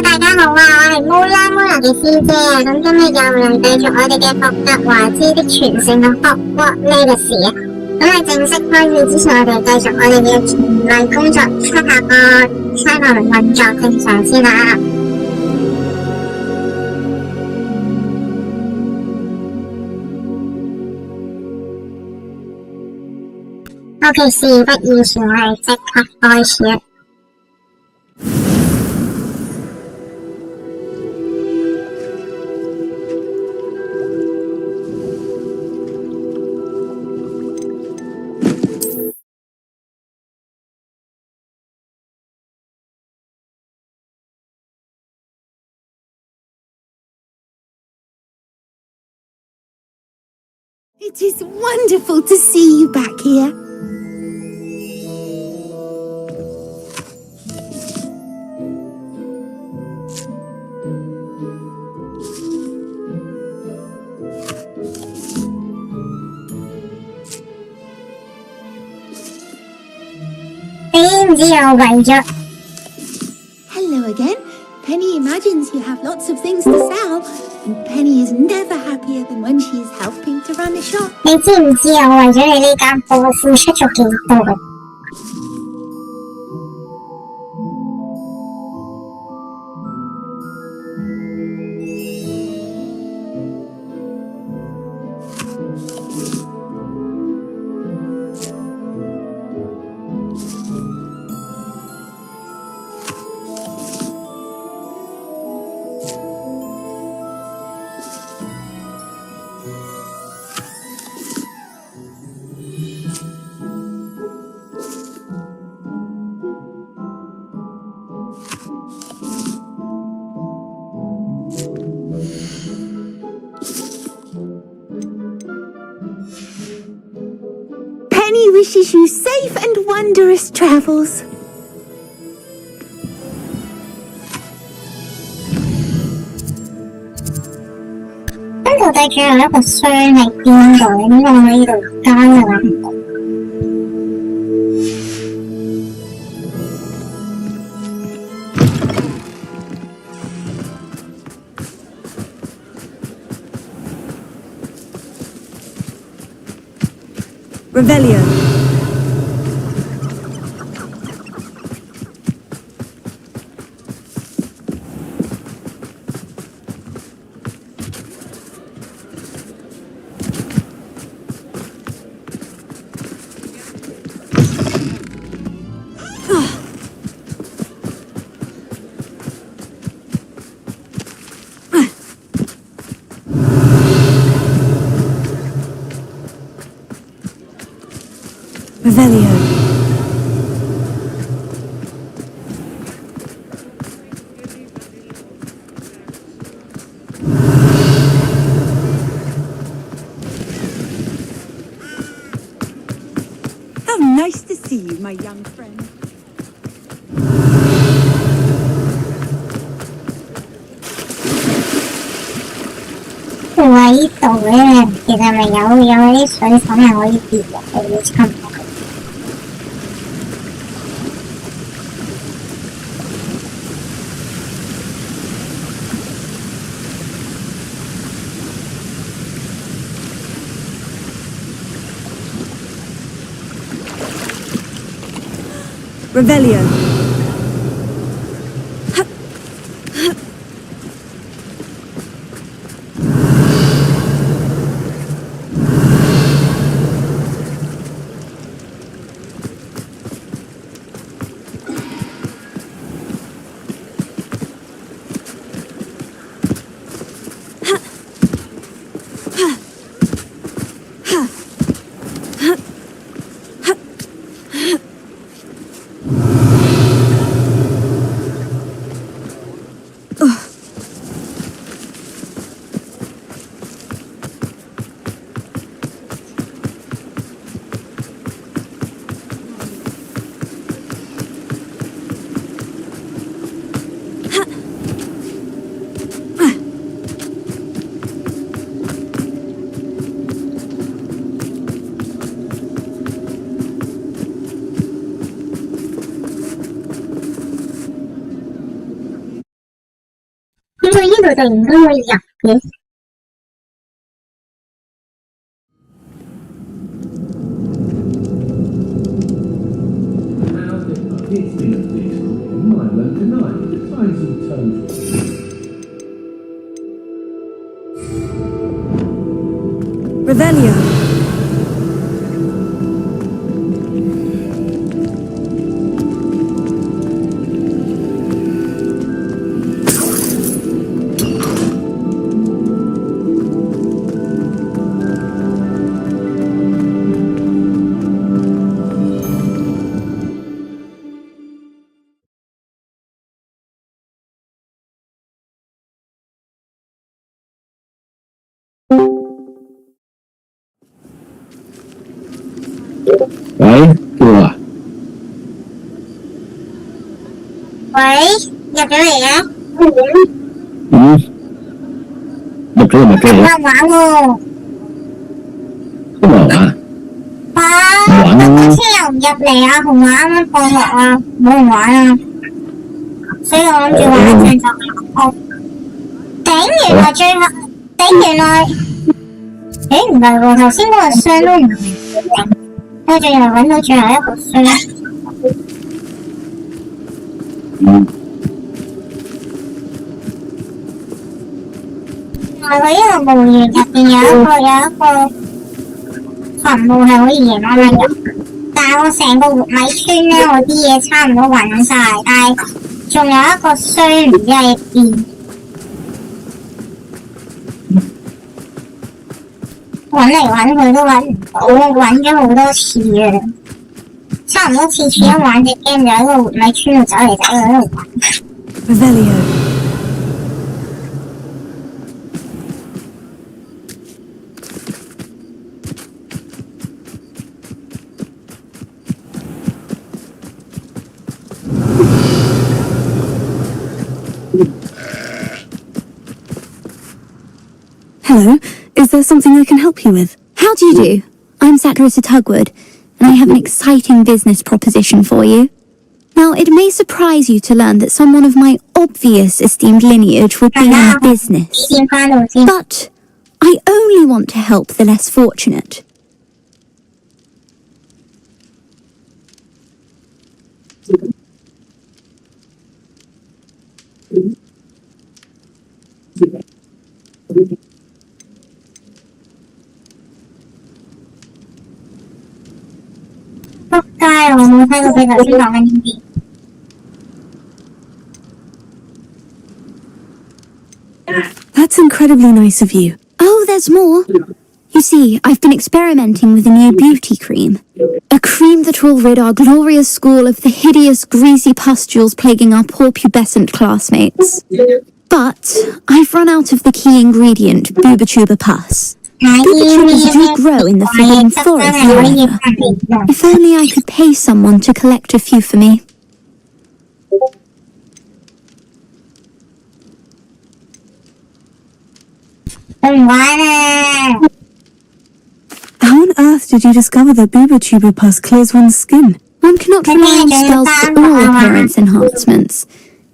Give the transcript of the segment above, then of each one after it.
Hello， 大家好啊！我係 Mola Mola 嘅師姐啊，咁今日又嚟繼續我哋嘅霍格華茲的傳承嘅 Hogwarts Legacy 啊！咁喺正式開始之前，我哋繼續我哋嘅循例工作，check下個360運作正常先啦。OK， 事不宜遲，我哋即刻開始。It is wonderful to see you back here. Hello again. Penny imagines you have lots of things to sell, and Penny is never happier than when she is helping to run a shop. 你知唔知我為咗你呢間鋪付出咗幾多Penny wishes you safe and wondrous travels. 咁到底最後一個箱係邊度？點解我喺呢度加嘅話唔到Revelio. Revelio. How nice to see you, my young friend. 我喺呢度咧，其實咪有啲水桶係可以跌落去嘅，差唔多。Revelio. 點解呢度突然間會入嘅？Revelio. Đấy, chưa à? 喂，入咗嚟啊？入咗咪機玩玩喎。都冇啊？啊！架車又唔入嚟啊，同埋啱啱放學啊，冇人玩啊，所以我諗住玩一陣就哦。頂原來最後頂原來，誒唔係喎，頭先嗰個箱都唔係，我仲以為揾到最後一個箱。佢呢個墓園入邊有一個墳墓係可以夜晚晚入，但係我成個活米村咧，我啲嘢差唔多揾晒，但係仲有一個箱唔知喺邊，揾嚟揾去都揾唔到，揾咗好多次嘅，差唔多次一玩隻 game 就喺個活米村度走嚟走去喺度揾。Revelio. Hello, is there something I can help you with? How do you do? I'm Satrissa Tugwood, and I have an exciting business proposition for you. Now, it may surprise you to learn that someone of my obvious esteemed lineage would be in business. But I only want to help the less fortunate. That's incredibly nice of you. Oh, there's more. You see, I've been experimenting with a new beauty cream. A cream that will rid our glorious school of the hideous, greasy pustules plaguing our poor pubescent classmates. But I've run out of the key ingredient, Bubatuba pus. Bubatulas do grow in the forbidden forest, however. If only I could pay someone to collect a few for me. How on earth did you discover that Bubatuba pus clears one's skin? One cannot rely on spells for all appearance enhancements.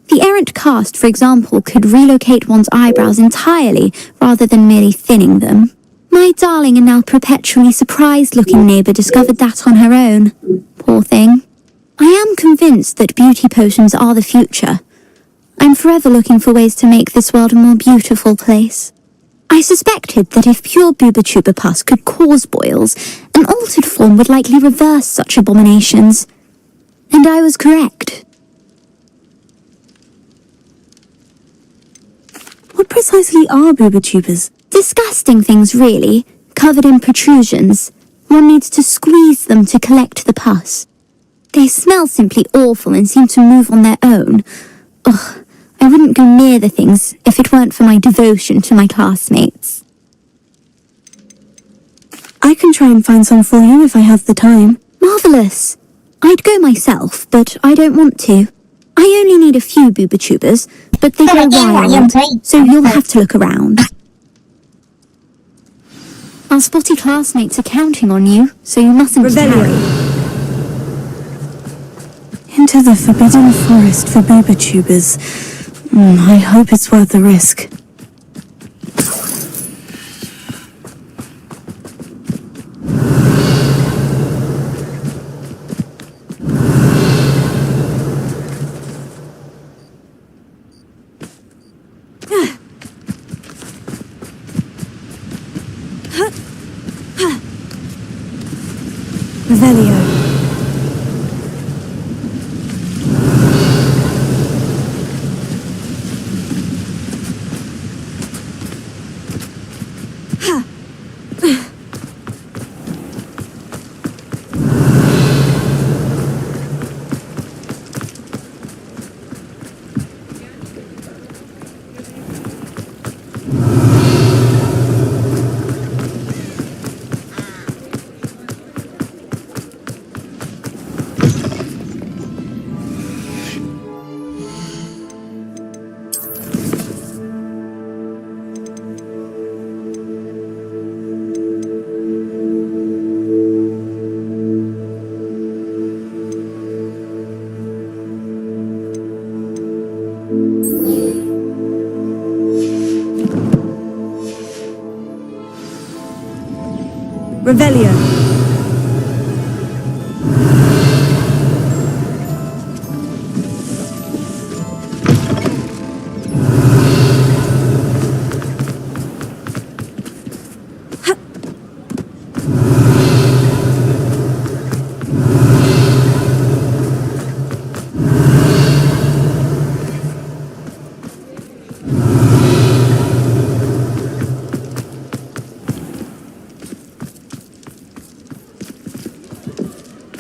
The errant cast, for example, could relocate one's eyebrows entirely rather than merely thinning them. My darling and now perpetually surprised-looking neighbour discovered that on her own. Poor thing. I am convinced that beauty potions are the future. I'm forever looking for ways to make this world a more beautiful place. I suspected that if pure Bubatuba pus could cause boils, an altered form would likely reverse such abominations. And I was correct. What precisely are Bubatubas? Disgusting things, really, covered in protrusions. One needs to squeeze them to collect the pus. They smell simply awful and seem to move on their own. Ugh, I wouldn't go near the things if it weren't for my devotion to my classmates. I can try and find some for you if I have the time. Marvellous. I'd go myself, but I don't want to. I only need a few Bubatubas, but they go wild, so you'll have to look around. Our spotty classmates are counting on you, so you mustn't tarry. Into the forbidden forest for Bubatubas. I hope it's worth the risk. Revelio. Revelio.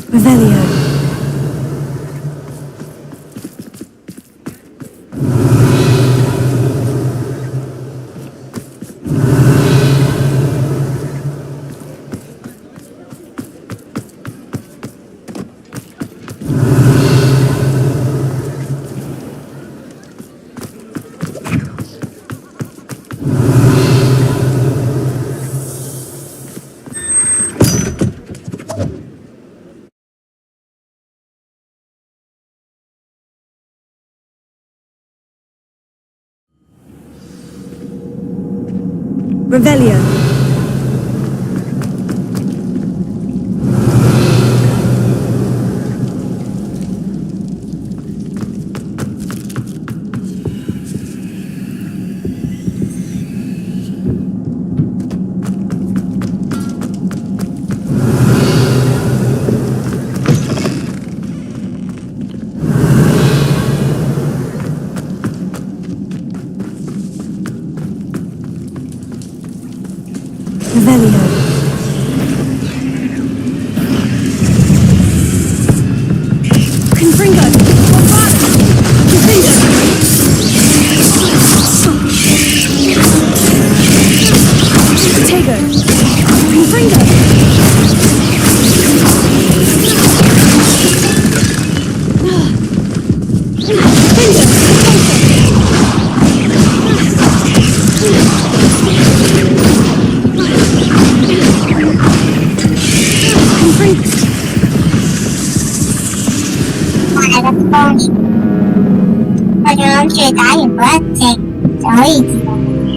Revelio. Revelio. Revelio. Confringo! Bombardment! Confringo! Tego! Confringo! Confringo! 我就諗住打完嗰一隻就可以自動回血。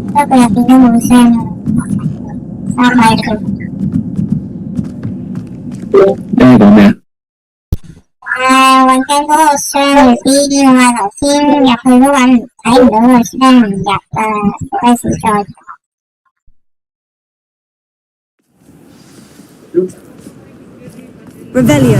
不過入邊都冇聲啦，閂埋佢。你係講咩啊？揾緊嗰個箱入邊啊嘛，頭先入去都睇唔到個箱唔入啊，費事再。Revelio.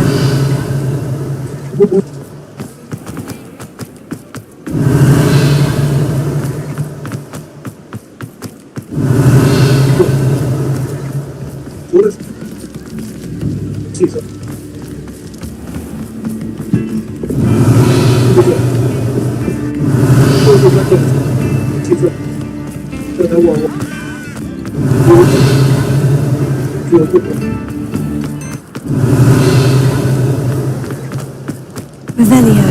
Revelio.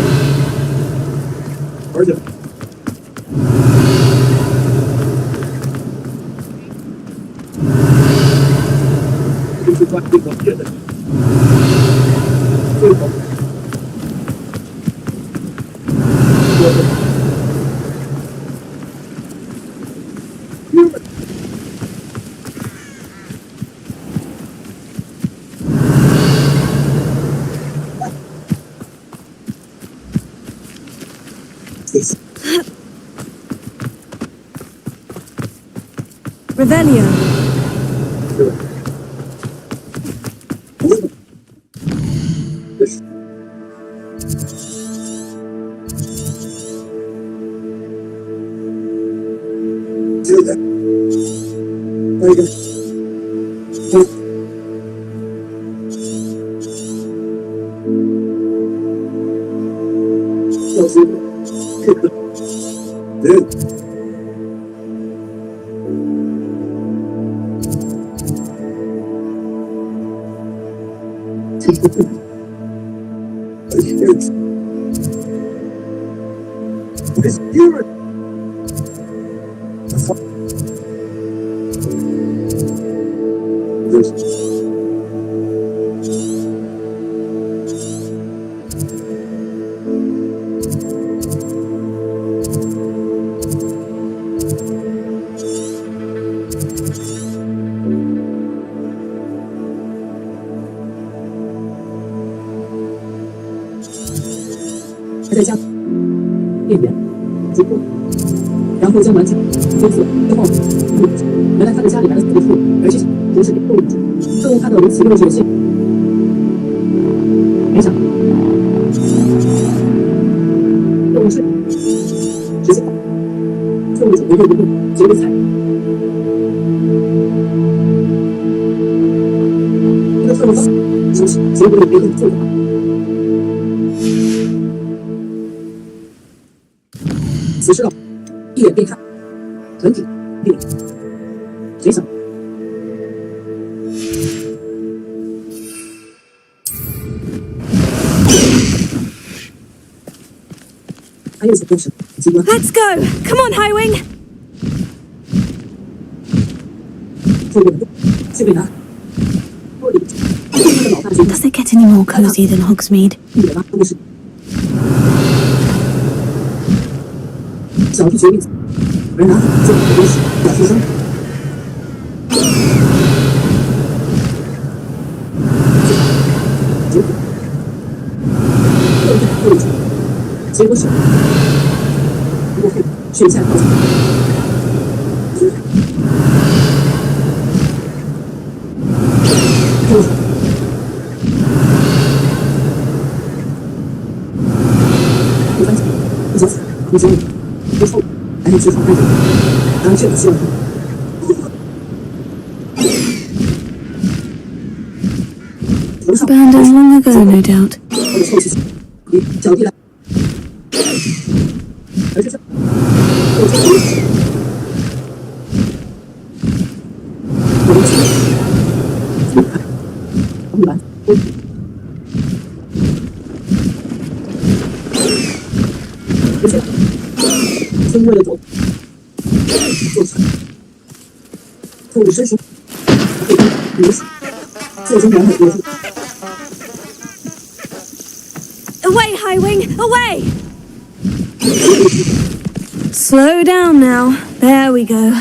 Revelio. Let's go! Come on, Highwing! Does it get any more cozy than Hogsmeade? Abandoned long ago, no doubt. Away, Highwing! Away! Slow down now. There we go.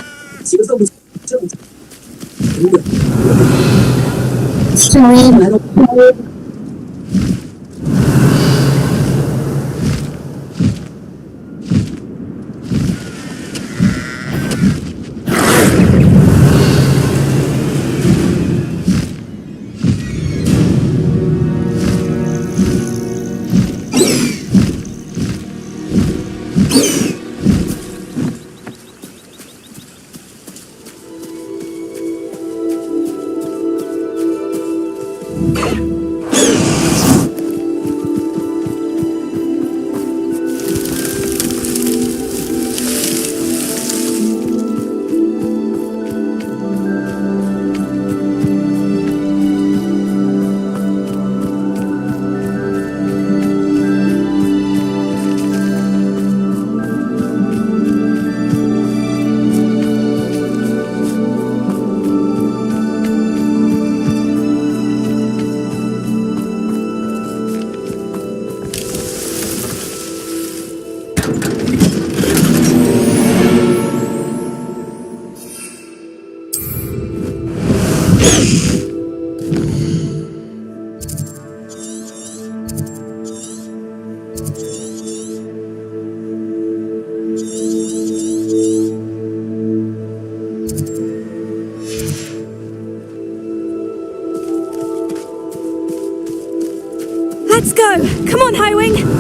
Come on, Highwing!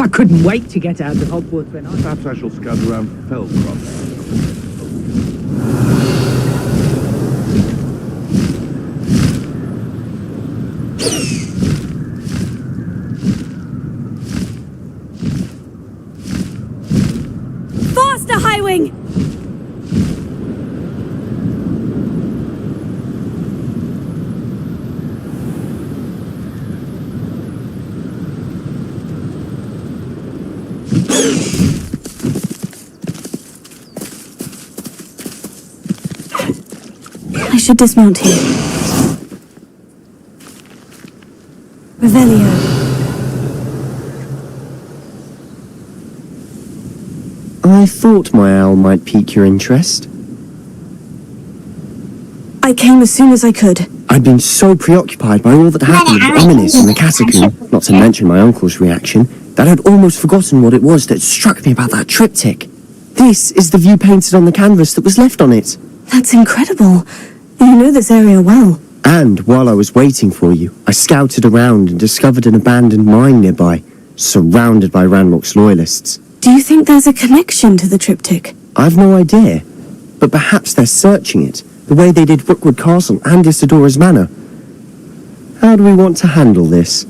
I couldn't wait to get out of Hogwarts when Perhaps I shall scout around Felcroft. Faster, Highwing! I should dismount here. Revelio. I thought my owl might pique your interest. I came as soon as I could. I'd been so preoccupied by all that happened with Ominous in the catacomb, not to mention my uncle's reaction, that I'd almost forgotten what it was that struck me about that triptych. This is the view painted on the canvas that was left on it. That's incredible. You know this area well. And while I was waiting for you, I scouted around and discovered an abandoned mine nearby, surrounded by Ranrock's loyalists. Do you think there's a connection to the triptych? I've no idea, but perhaps they're searching it, the way they did Rookwood Castle and Isidora's Manor. How do we want to handle this?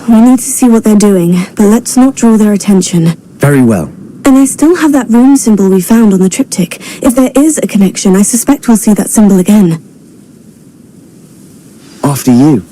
We need to see what they're doing, but let's not draw their attention. Very well. And I still have that rune symbol we found on the triptych. If there is a connection, I suspect we'll see that symbol again. After you.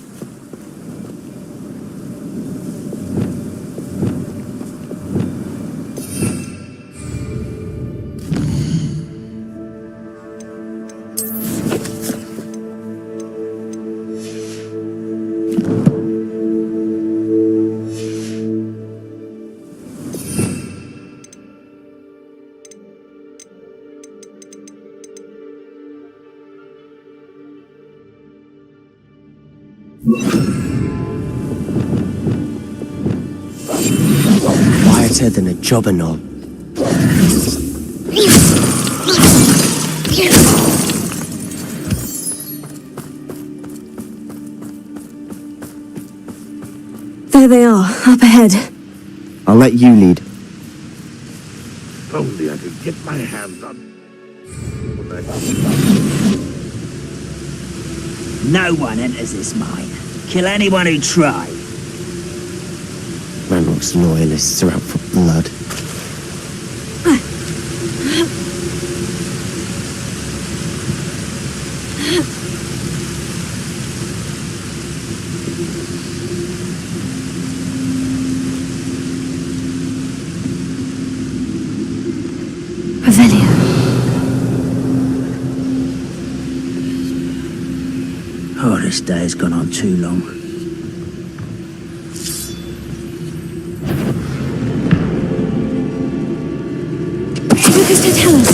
Quieter than a jobberknoll. There they are, up ahead. I'll let you lead. If only I could get my hands on... No one enters this mine. Kill anyone who tries. Ranrock's loyalists are out for blood. Revelio. Oh, this day has gone on too long. Lucas, to tell us.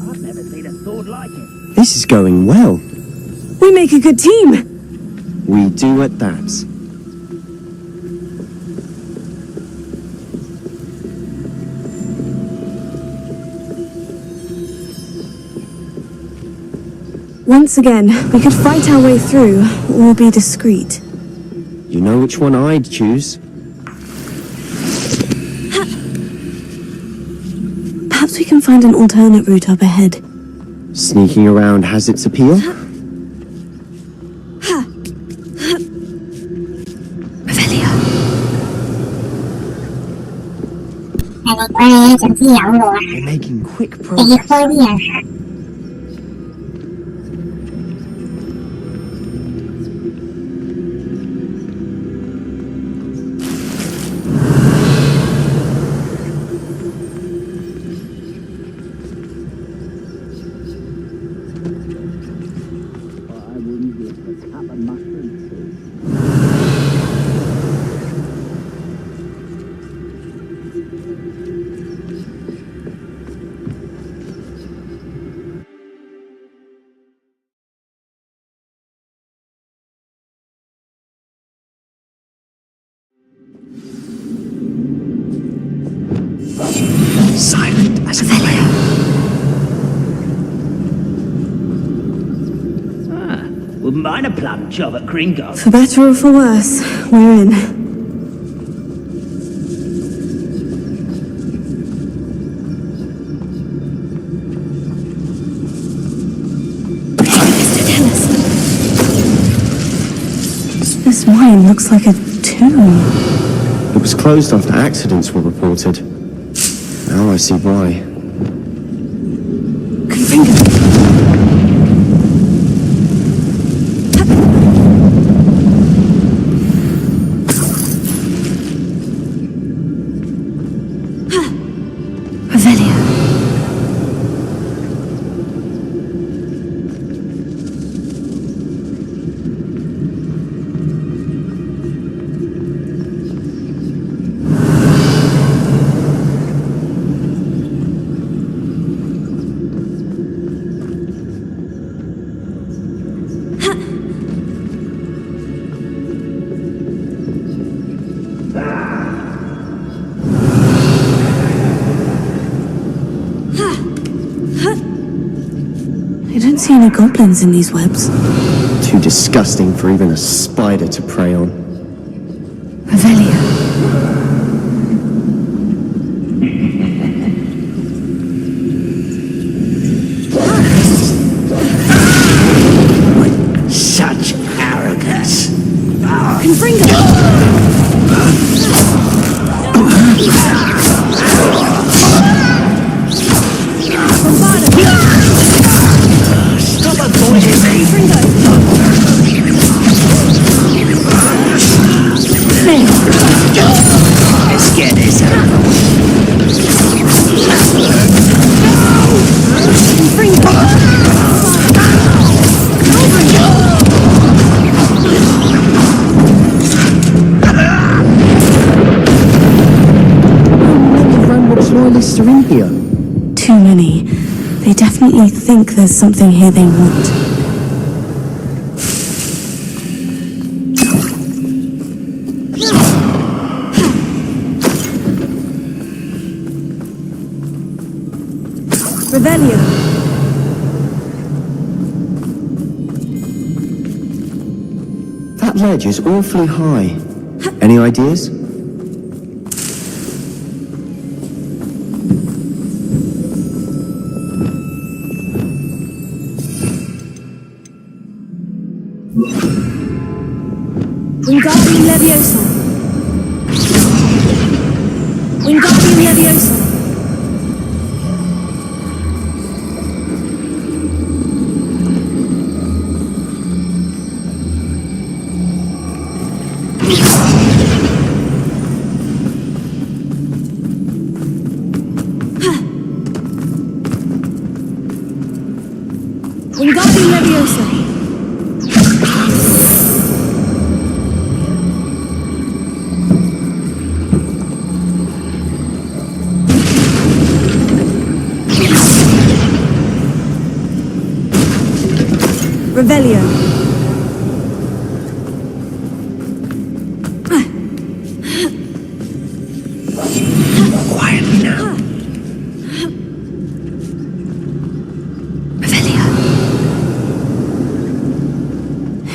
I've never seen a sword like it. This is going well. We make a good team. We do at that. Once again, we could fight our way through, or be discreet. You know which one I'd choose. Perhaps we can find an alternate route up ahead. Sneaking around has its appeal. Revelio. 睇嚟我哋總之有路啦， We're making quick 你 progress. 開啲人行。Silent as a flame. Wouldn't mind a plum job at Gringo. For better or for worse, we're in. This wine looks like a tomb. It was closed after accidents were reported. Now I see why. Revelio. I don't see any goblins in these webs. Too disgusting for even a spider to prey on. Revelio. Such arrogance. Stop avoiding me. Let's get this Loyalists are in here. Too many. They definitely think there's something here they want. Revelio. That ledge is awfully high. Any ideas? Wingardium Leviosa. Wingardium Leviosa. Wingardium Leviosa. Revelio.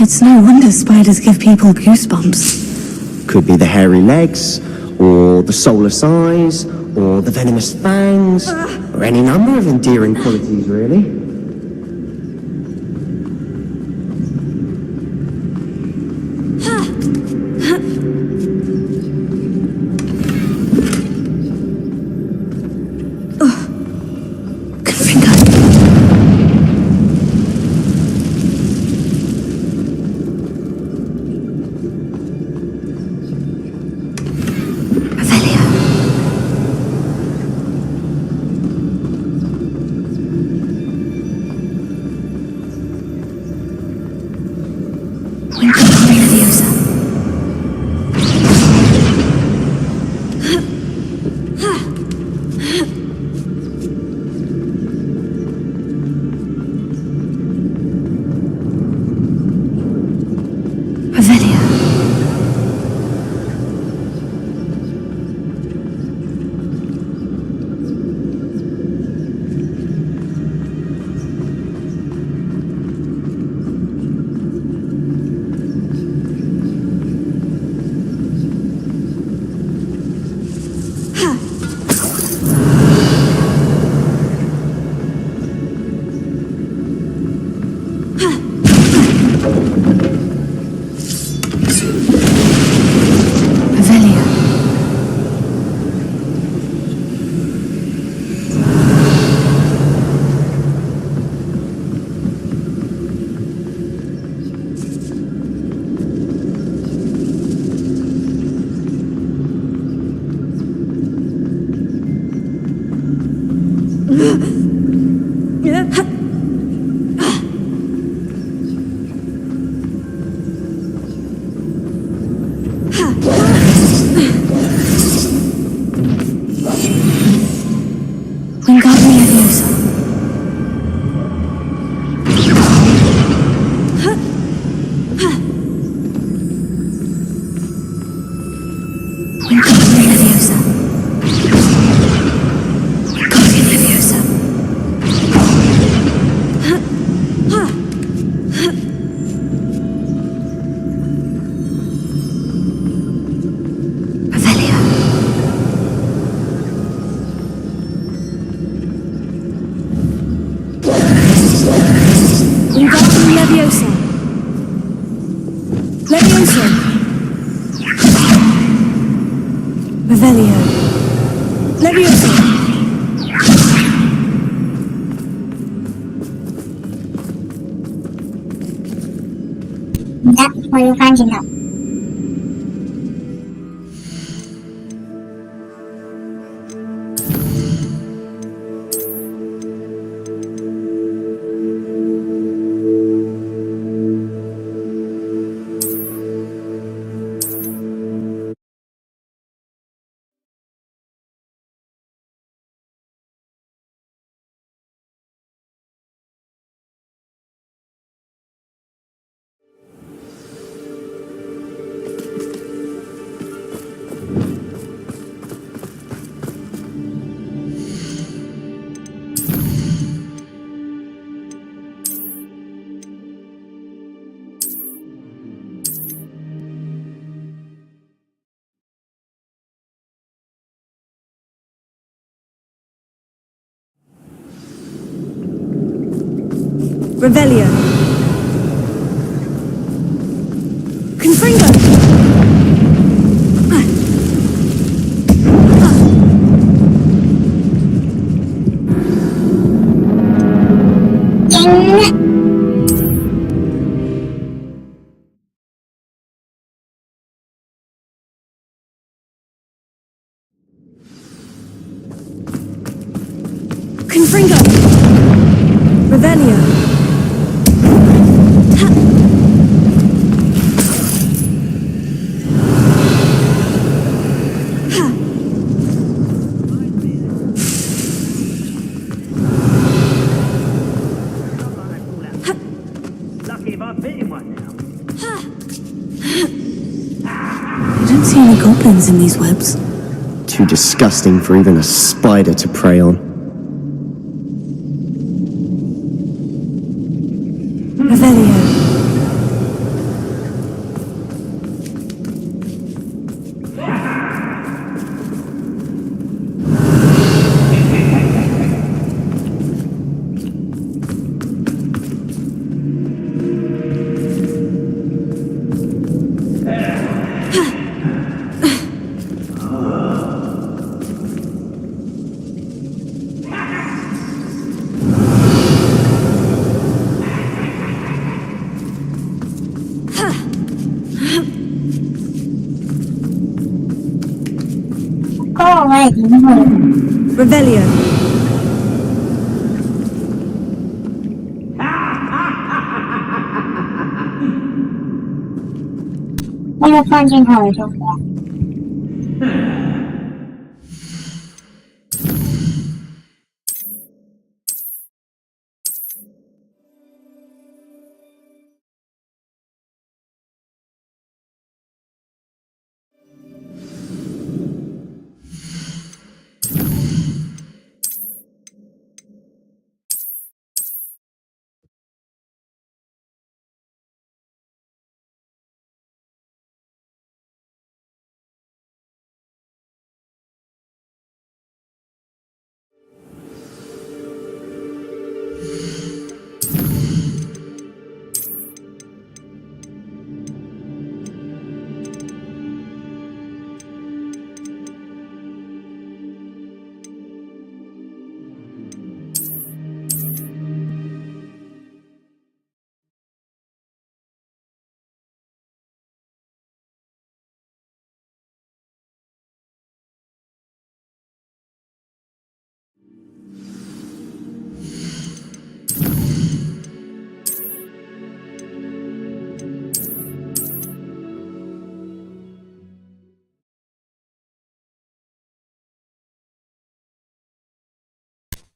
It's no wonder spiders give people goosebumps. Could be the hairy legs, or the soulless eyes, or the venomous fangs, or any number of endearing qualities, really. Revelio. Leviosa. Да, мою фанжину. Revelio. Confringo. Confringo. Revelio. Lucky if I've bitten one now. I don't see any goblins in these webs. Too disgusting for even a spider to prey on. Revelio. 机会。Revelio. 那个放镜头就好。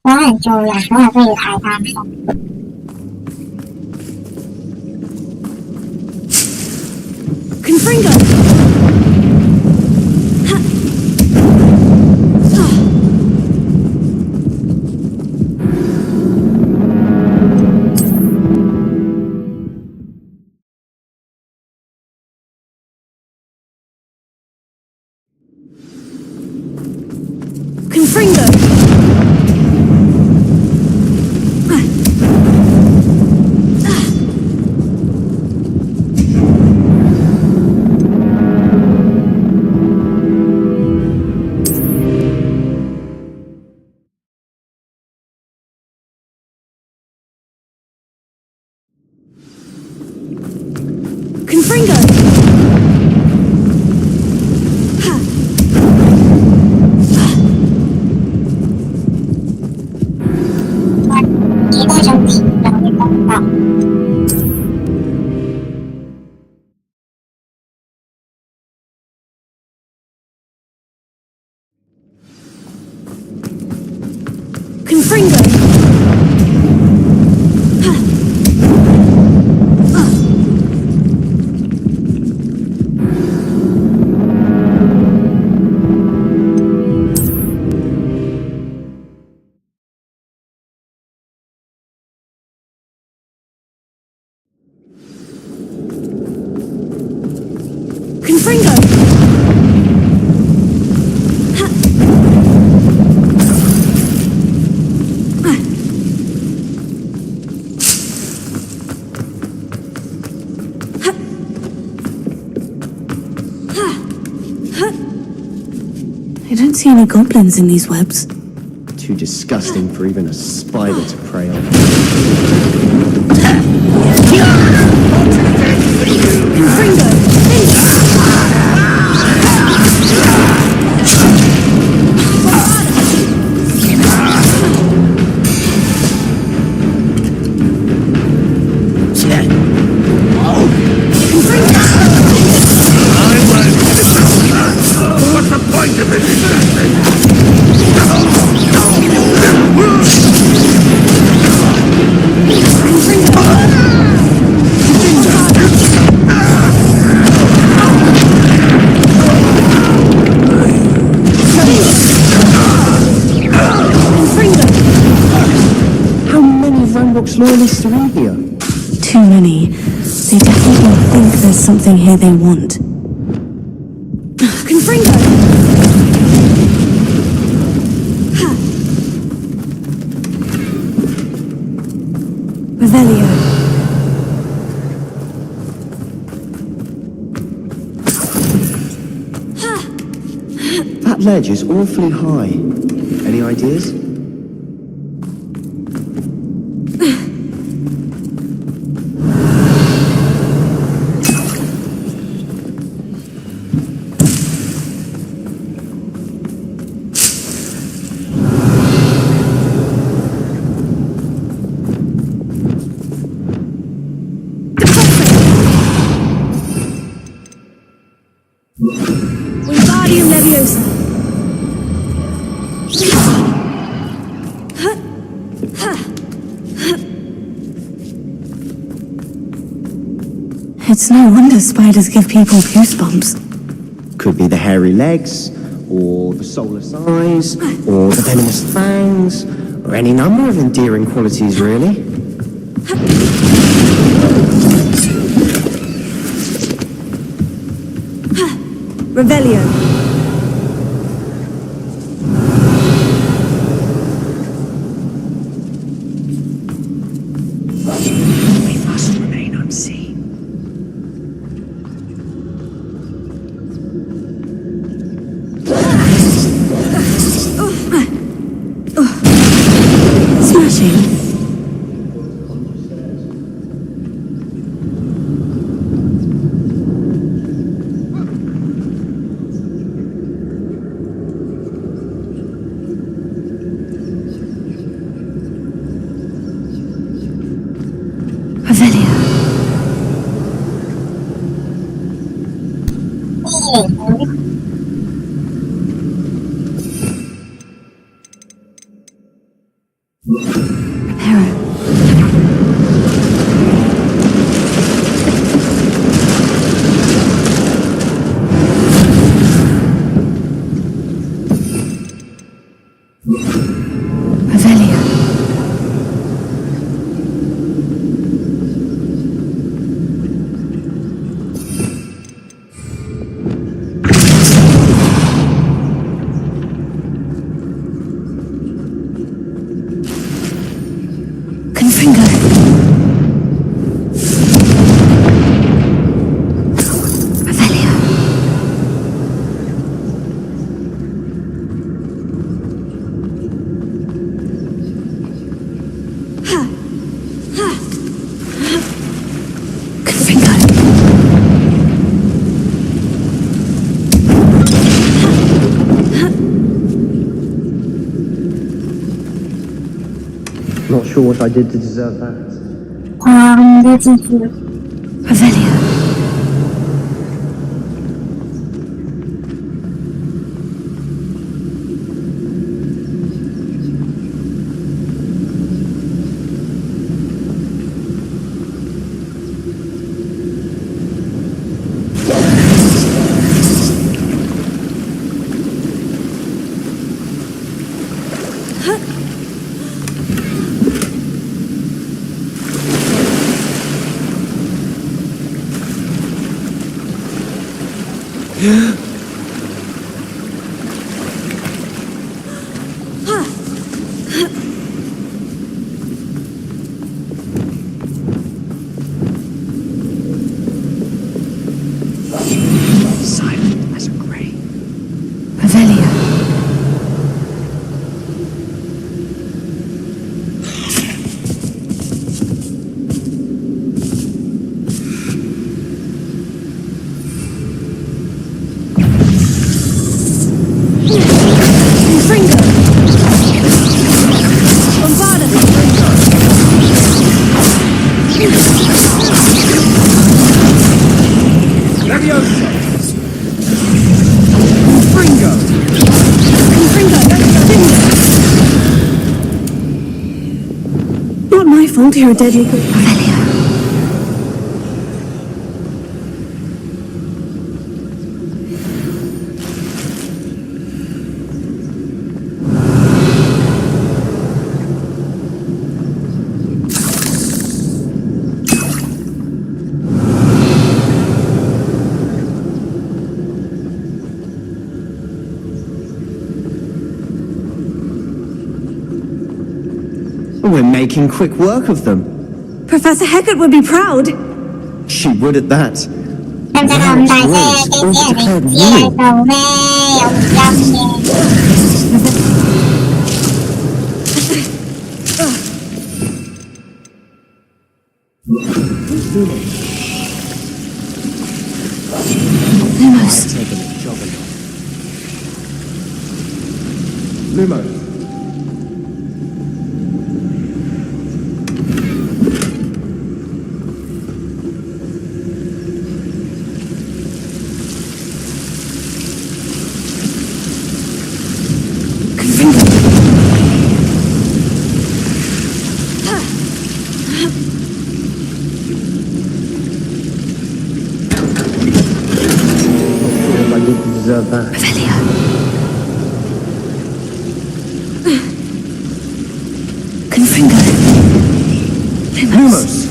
我很久了，我也可以抬他手。Confringo! Confringo! Confringo! Confringo! Confringo! I don't see any goblins in these webs. Too disgusting for even a spider to prey on. What's the point of it? How many Ranrock's loyalists are in here? Too many. They definitely think there's something here they want. Confringo! Revelio. That ledge is awfully high. Any ideas? It's no wonder spiders give people goosebumps. Could be the hairy legs, or the soulless eyes, or the venomous fangs, or any number of endearing qualities, really. Revelio. We must remain unseen. Smashing. Revelio. Revelio. Confringo. Revelio. Confringo. Not sure what I did to deserve that. 你的记住。 Revelio. Silent as a grave. Revelio. Confringo. Bombarda. Leviosa! Confringo. Confringo. Not my fault you're a deadly. Revelio. We're making quick work of them. Professor Hecat would be proud. She would at that. 但这个我们打这个接手呗，有张耶。Lumos. Lumos. that? Revelio. Confringo. Lumos.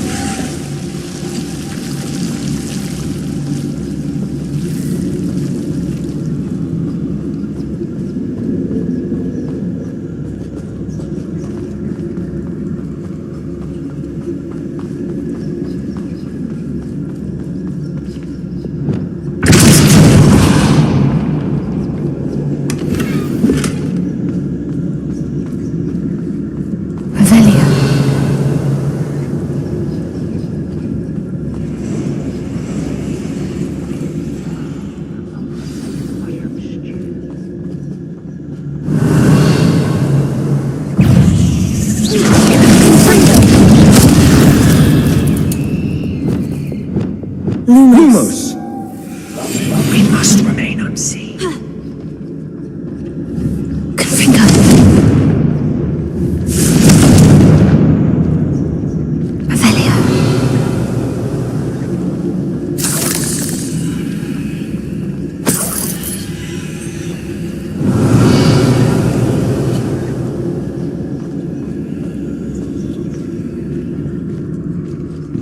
Lumos! We must remain unseen. Confringo. Revelio.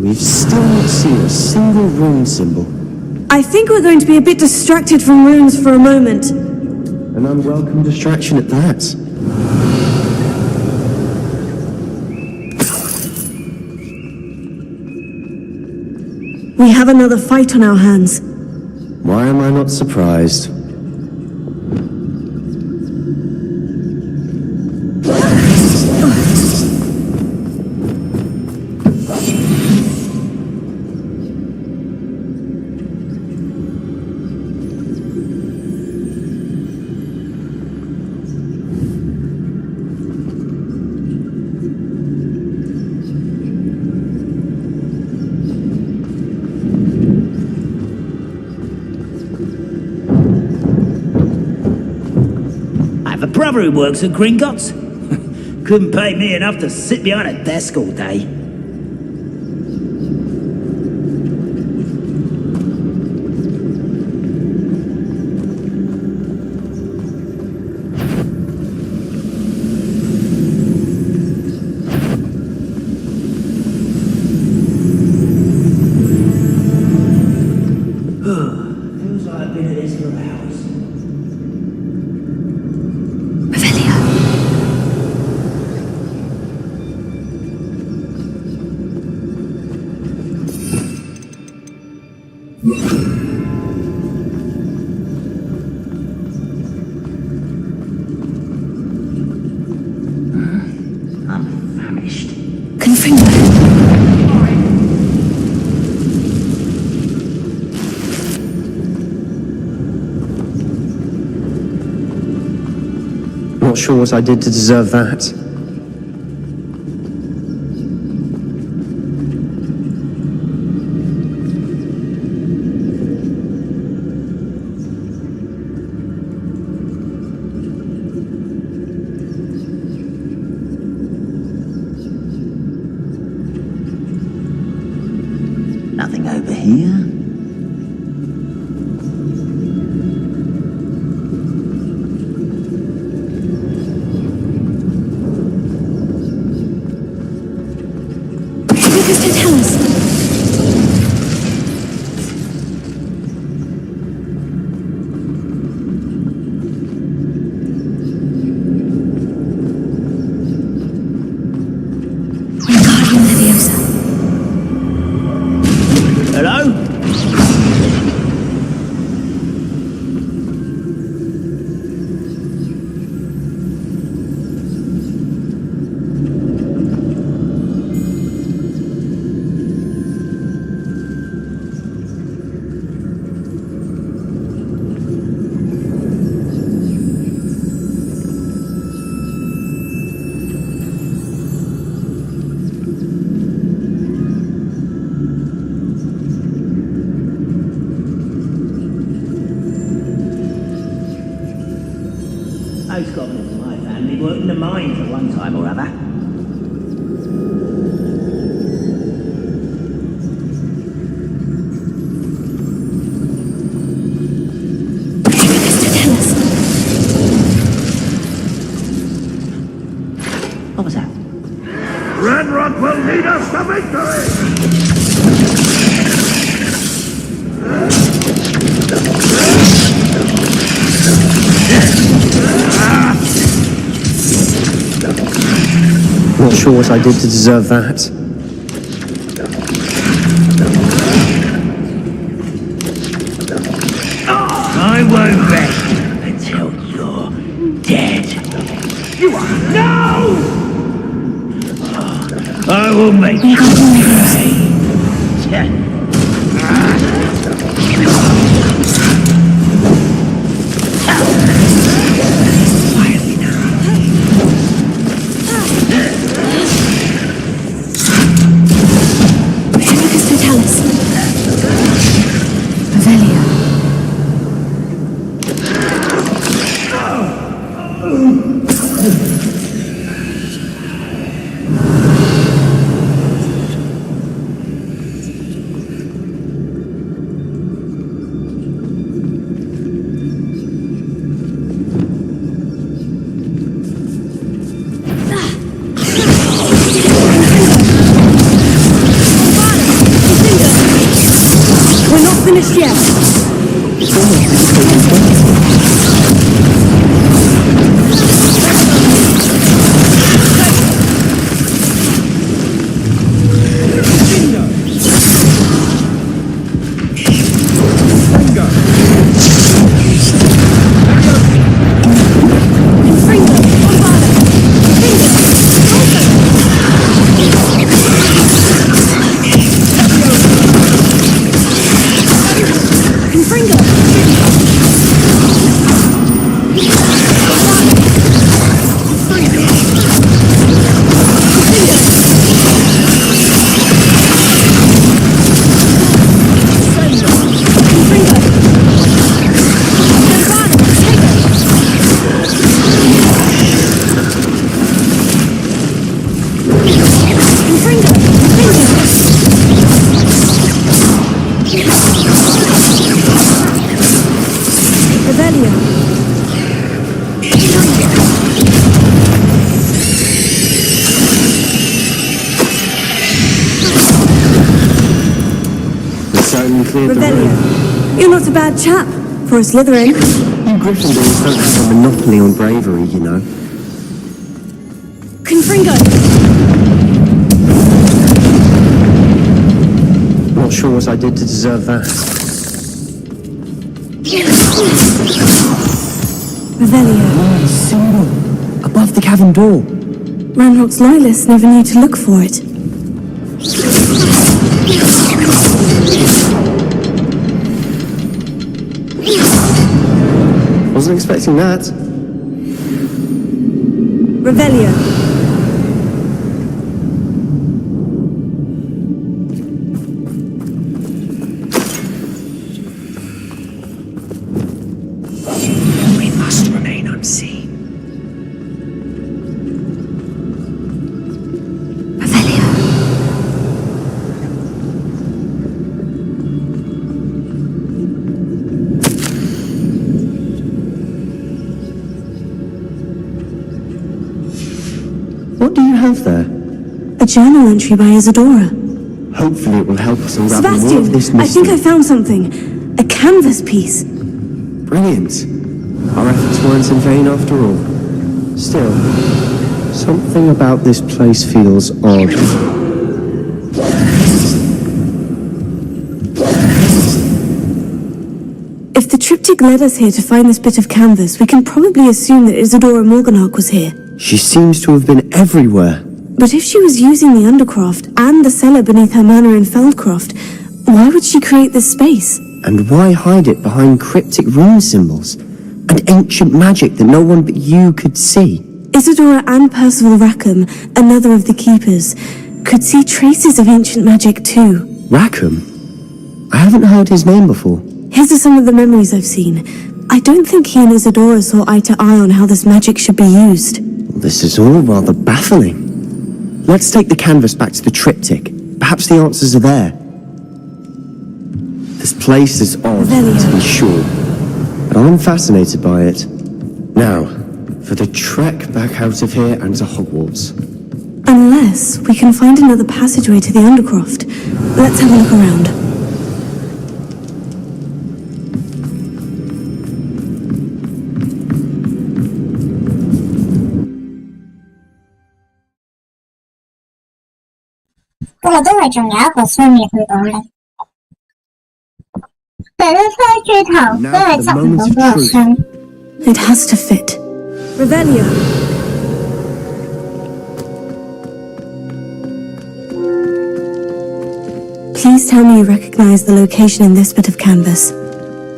We've still not seen a single rune symbol. I think we're going to be a bit distracted from runes for a moment. An unwelcome distraction at that. We have another fight on our hands. Why am I not surprised? I have a brother who works at Gringotts. Couldn't pay me enough to sit behind a desk all day. Feels like I've been at this for hours. Revelio. I'm famished. Confringo. Not sure what I did to deserve that. Nothing over here. Focus to tell us. Wingardium Leviosa. Hello? What was that? Ranrock will lead us to victory! Not sure what I did to deserve that. I won't rest until you're dead. You are no! I will make you pay. Quietly now. Amicus Totalis. Revelio. We're not finished yet. Revelio. You're not a bad chap for a Slytherin. You Gryffindors don't have a monopoly on bravery, you know. Confringo. Not sure what I did to deserve that. Revelio. Symbol above the cavern door. Ranrock's loyalists never knew to look for it. Wasn't expecting that. Revelio. We must remain unseen. Revelio. What do you have there? A journal entry by Isadora. Hopefully it will help us unravel more of Sebastian, this I mystery. think I found something. A canvas piece. Brilliant. Our efforts weren't in vain after all. Still, something about this place feels odd. If the triptych led us here to find this bit of canvas, we can probably assume that Isadora Morganach was here. She seems to have been everywhere. But if she was using the Undercroft and the cellar beneath her manor in Feldcroft, why would she create this space? And why hide it behind cryptic rune symbols and ancient magic that no one but you could see? Isadora and Percival Rackham, another of the keepers, could see traces of ancient magic too. Rackham? I haven't heard his name before. His are some of the memories I've seen. I don't think he and Isadora saw eye to eye on how this magic should be used. This is all rather baffling. Let's take the canvas back to the triptych. Perhaps the answers are there. This place is odd, to be sure, but I'm fascinated by it. Now, for the trek back out of here and to Hogwarts. Unless we can find another passageway to the Undercroft. Let's have a look around. But I do仲有一個商業去講咧，但係咧開豬頭都係執唔到嗰個箱。It has to fit. Revelio. Please tell me you recognize the location in this bit of canvas.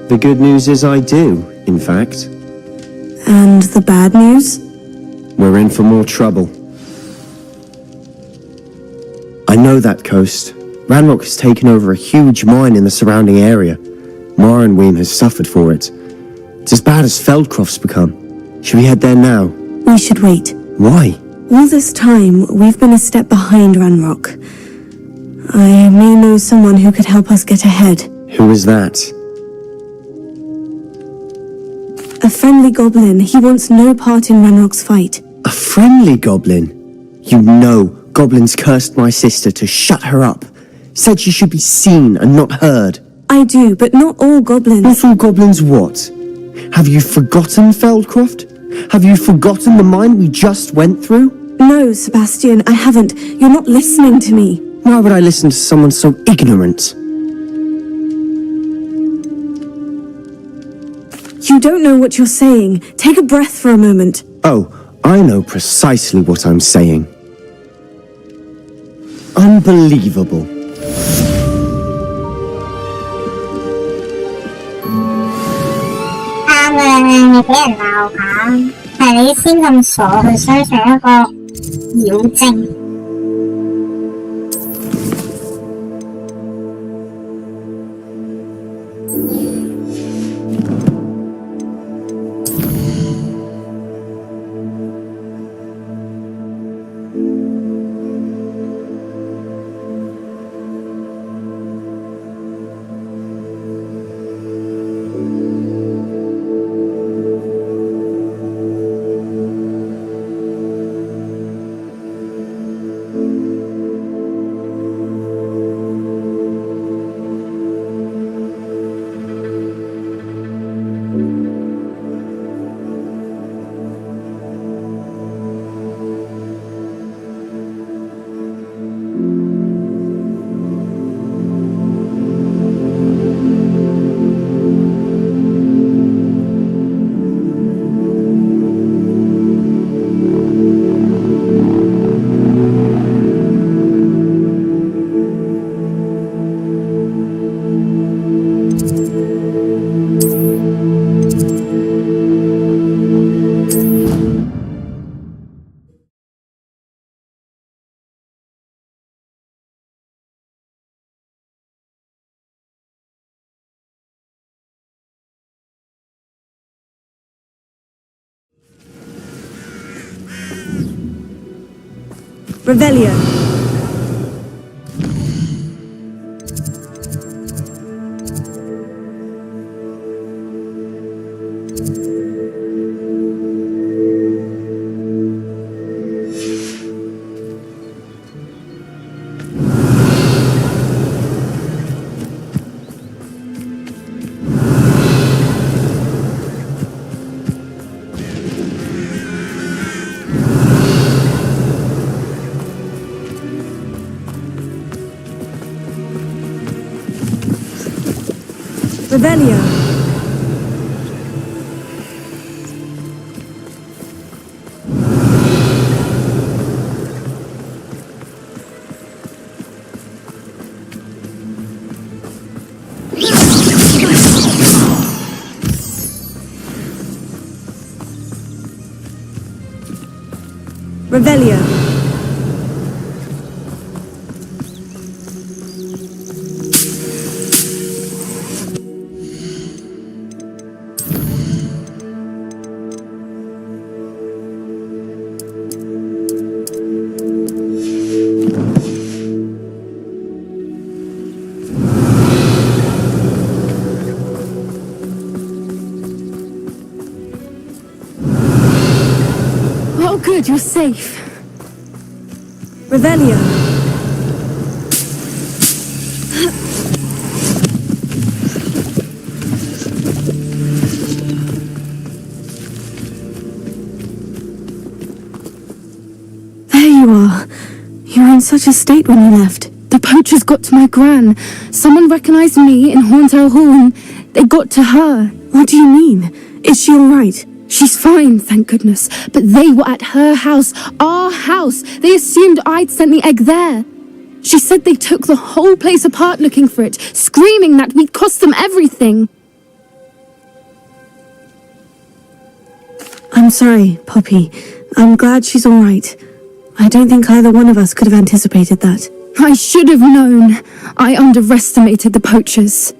The good news is I do, in fact. And the bad news? We're in for more trouble. I know that coast. Ranrock has taken over a huge mine in the surrounding area. Morinweem has suffered for it. It's as bad as Feldcroft's become. Should we head there now? We should wait. Why? All this time, we've been a step behind Ranrock. I may know someone who could help us get ahead. Who is that? A friendly goblin. He wants no part in Ranrock's fight. A friendly goblin? You know, goblins cursed my sister to shut her up. Said she should be seen and not heard. I do, but not all goblins. Not all goblins what? Have you forgotten Feldcroft? Have you forgotten the mine we just went through? No, Sebastian, I haven't. You're not listening to me. Why would I listen to someone so ignorant? You don't know what you're saying. Take a breath for a moment. Oh, I know precisely what I'm saying. Unbelievable.你俾人鬧下，係你先咁傻去相信一個妖精。Revelio. Revelio. Revelio. Oh, good, you're safe. Revelio. There you are. You were in such a state when you left. The poachers got to my gran. Someone recognized me in Hauntel Hall and they got to her. What do you mean? Is she all right? She's fine, thank goodness. But they were at her house, our house. They assumed I'd sent the egg there. She said they took the whole place apart looking for it, screaming that we'd cost them everything. I'm sorry, Poppy. I'm glad she's all right. I don't think either one of us could have anticipated that. I should have known. I underestimated the poachers.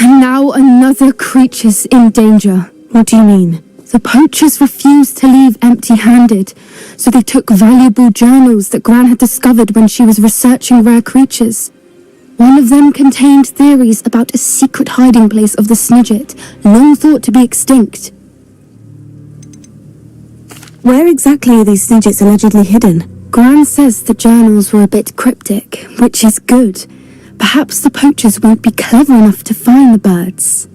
And now another creature's in danger. What do you mean? The poachers refused to leave empty-handed, so they took valuable journals that Gran had discovered when she was researching rare creatures. One of them contained theories about a secret hiding place of the Snidget, long thought to be extinct. Where exactly are these Snidgets allegedly hidden? Gran says the journals were a bit cryptic, which is good. Perhaps the poachers won't be clever enough to find the birds.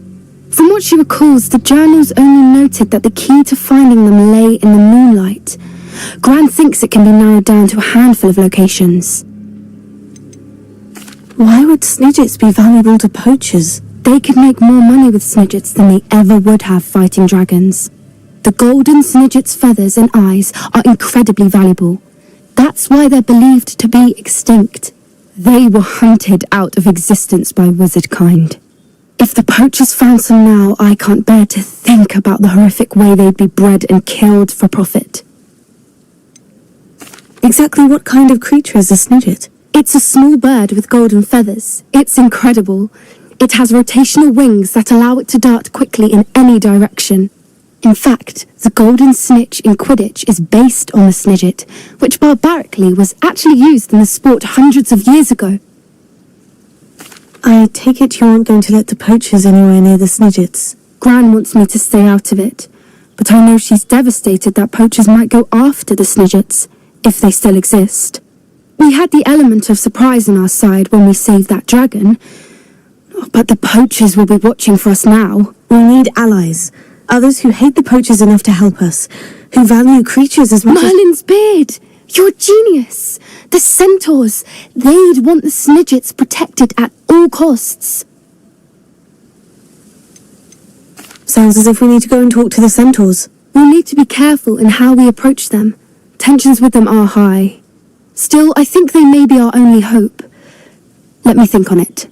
From what she recalls, the journals only noted that the key to finding them lay in the moonlight. Gran thinks it can be narrowed down to a handful of locations. Why would Snidgets be valuable to poachers? They could make more money with Snidgets than they ever would have fighting dragons. The golden Snidget's feathers and eyes are incredibly valuable. That's why they're believed to be extinct. They were hunted out of existence by wizard kind. If the poachers found some now, I can't bear to think about the horrific way they'd be bred and killed for profit. Exactly what kind of creature is a Snidget? It's a small bird with golden feathers. It's incredible. It has rotational wings that allow it to dart quickly in any direction. In fact, the golden snitch in Quidditch is based on the Snidget, which barbarically was actually used in the sport hundreds of years ago. I take it you aren't going to let the poachers anywhere near the Snidgets. Gran wants me to stay out of it, but I know she's devastated that poachers might go after the Snidgets, if they still exist. We had the element of surprise on our side when we saved that dragon, but the poachers will be watching for us now. We need allies. Others who hate the poachers enough to help us, who value creatures as much Merlin's beard! You're a genius! The centaurs! They'd want the Snidgets protected at all costs. Sounds as if we need to go and talk to the centaurs. We'll need to be careful in how we approach them. Tensions with them are high. Still, I think they may be our only hope. Let me think on it.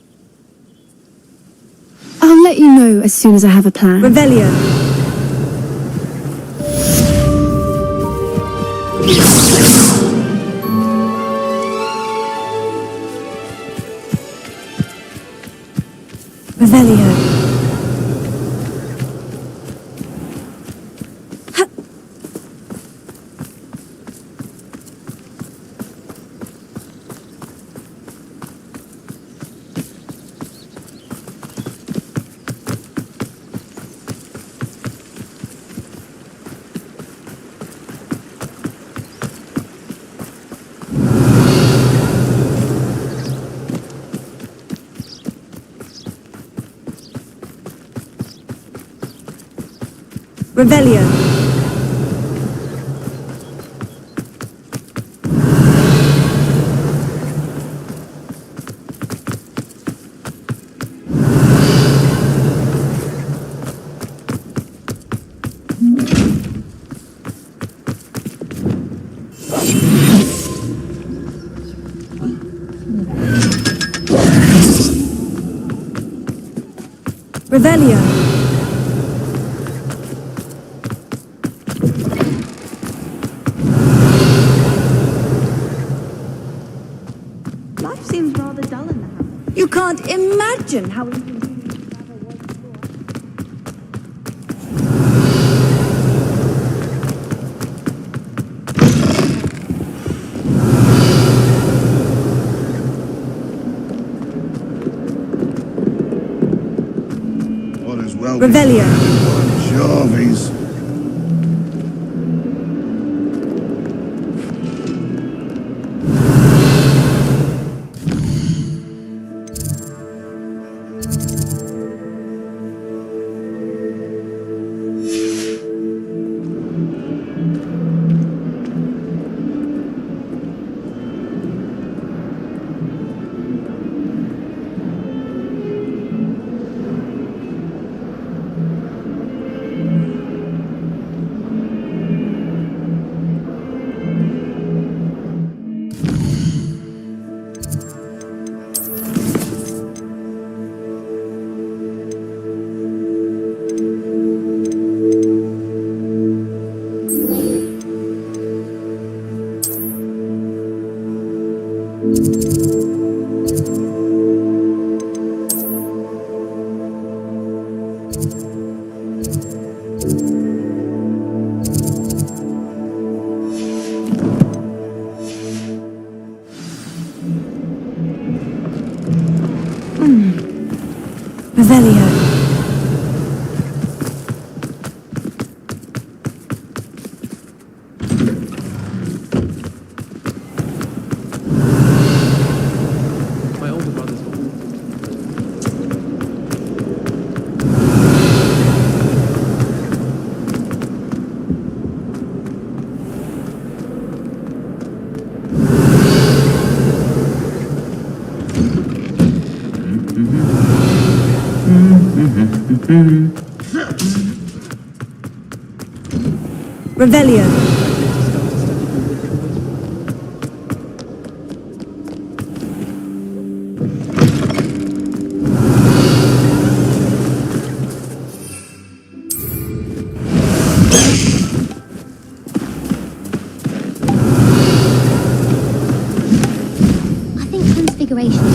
I'll let you know as soon as I have a plan. Revelio. Revelio. Revelio. Revelio. Life seems rather dull in the house. You can't imagine how inconvenient travel was before. What is well Revelio. Jarvis. Revelio. My older brother's got Revelio. I think transfiguration.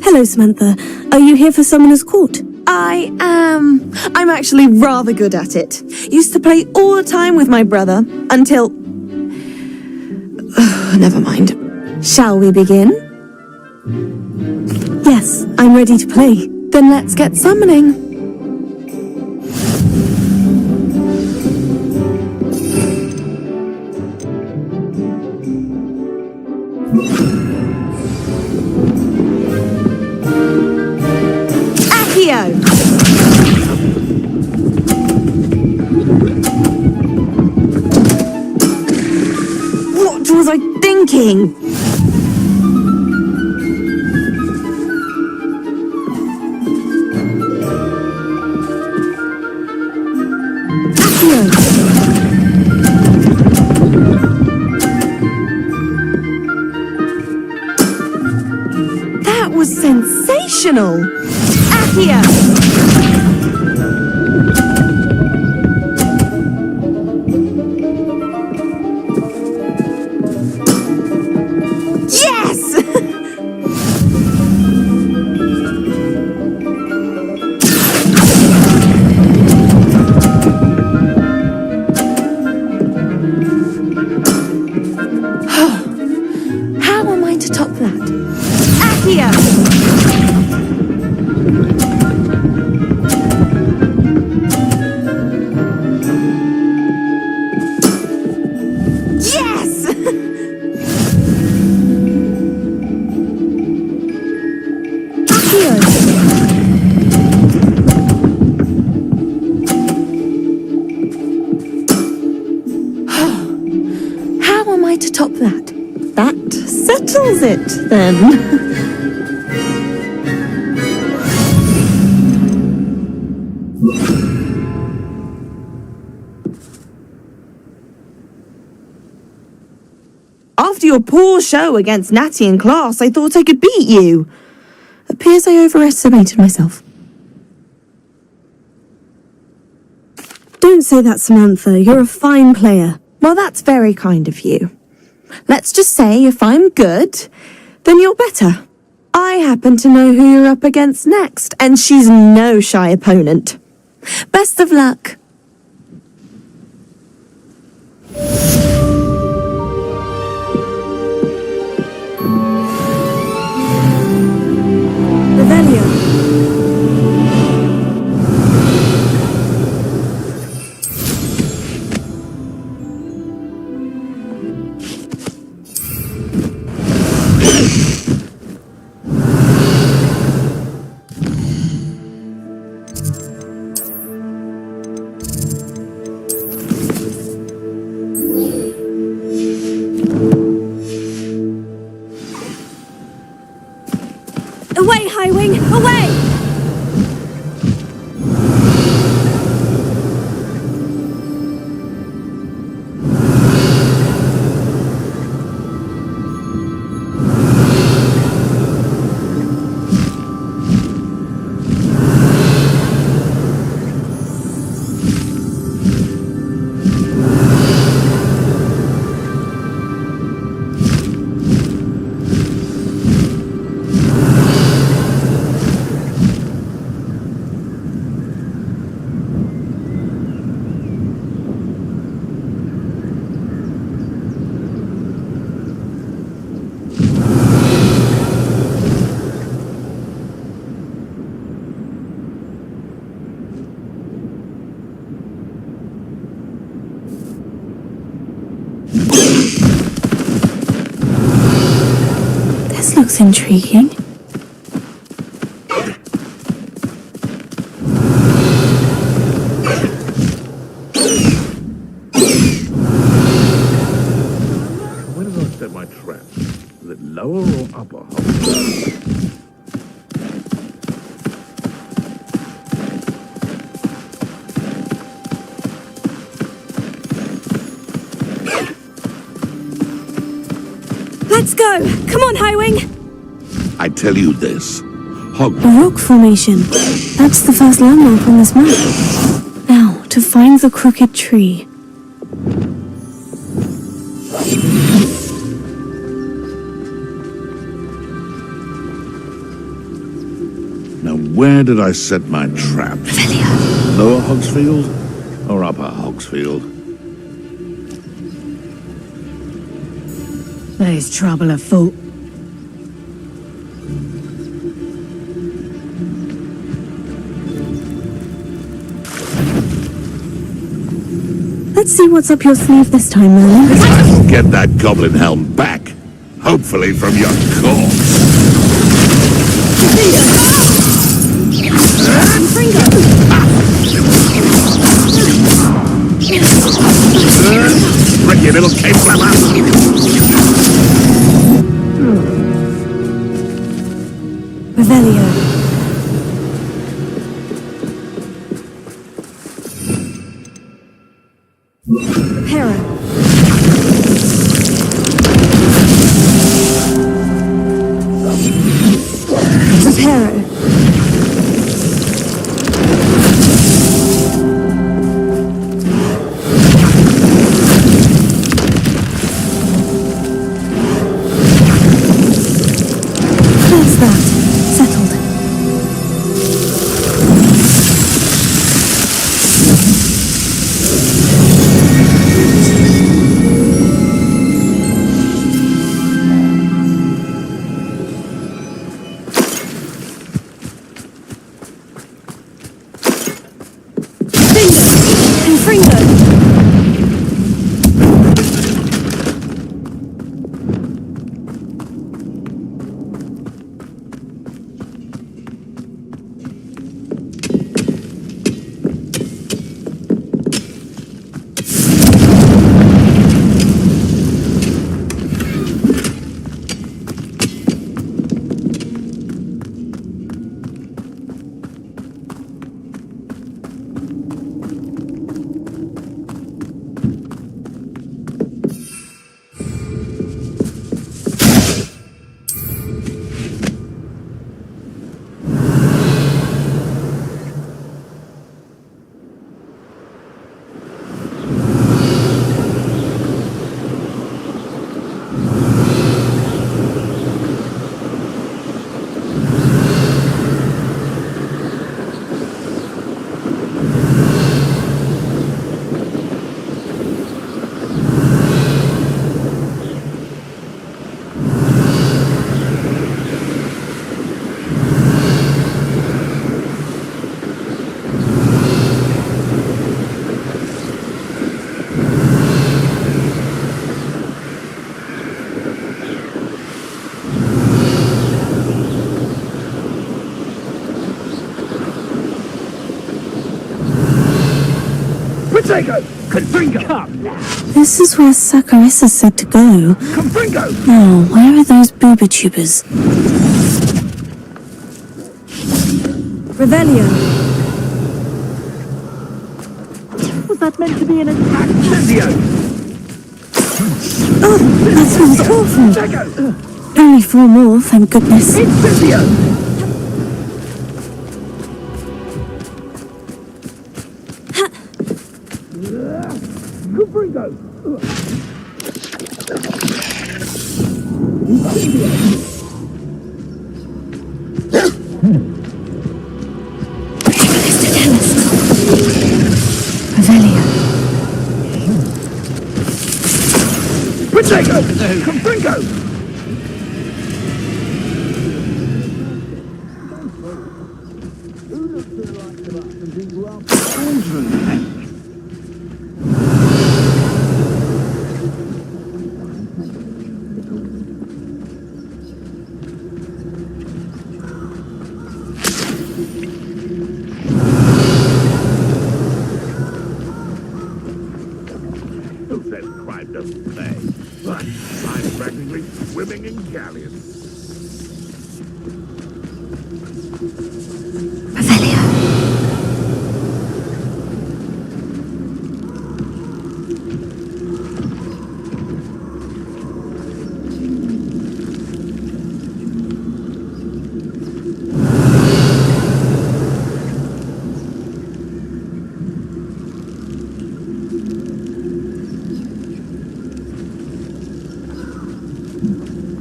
Hello, Samantha. Are you here for Summoner's Court? I am. I'm actually rather good at it. Used to play all the time with my brother until... Never mind. Shall we begin? Yes, I'm ready to play. Then let's get summoning. Accio! What was I thinking? That was sensational! Accio! Yes! How am I to top that? Accio! Yes! Accio! How am I to top that? That settles it, then. After your poor show against Natty in class, I thought I could beat you. Appears I overestimated myself. Don't say that, Samantha. You're a fine player. Well, that's very kind of you. Let's just say if I'm good, then you're better. I happen to know who you're up against next, and she's no shy opponent. Best of luck. Revelio. looks intriguing. Where did I set my trap? Is it lower or upper? Let's go! Come on, Highwing! I tell you this. A rock formation. That's the first landmark on this map. Now, to find the crooked tree. Now, where did I set my trap? Lower Hogsfield or upper Hogsfield? There's trouble afoot. Let's see what's up your sleeve this time, Merlin. Get that goblin helm back. Hopefully from your corpse. Tricky little cave flapper. Revelio. Hera. Hera. That's that. Settled. This is where Saccharissa said to go. Now, where are those booba tubers? Revelio. Was that meant to be an attack? Oh, that smells awful. Only 4 more, thank goodness. swinging galleon.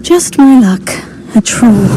Just my luck. A troll.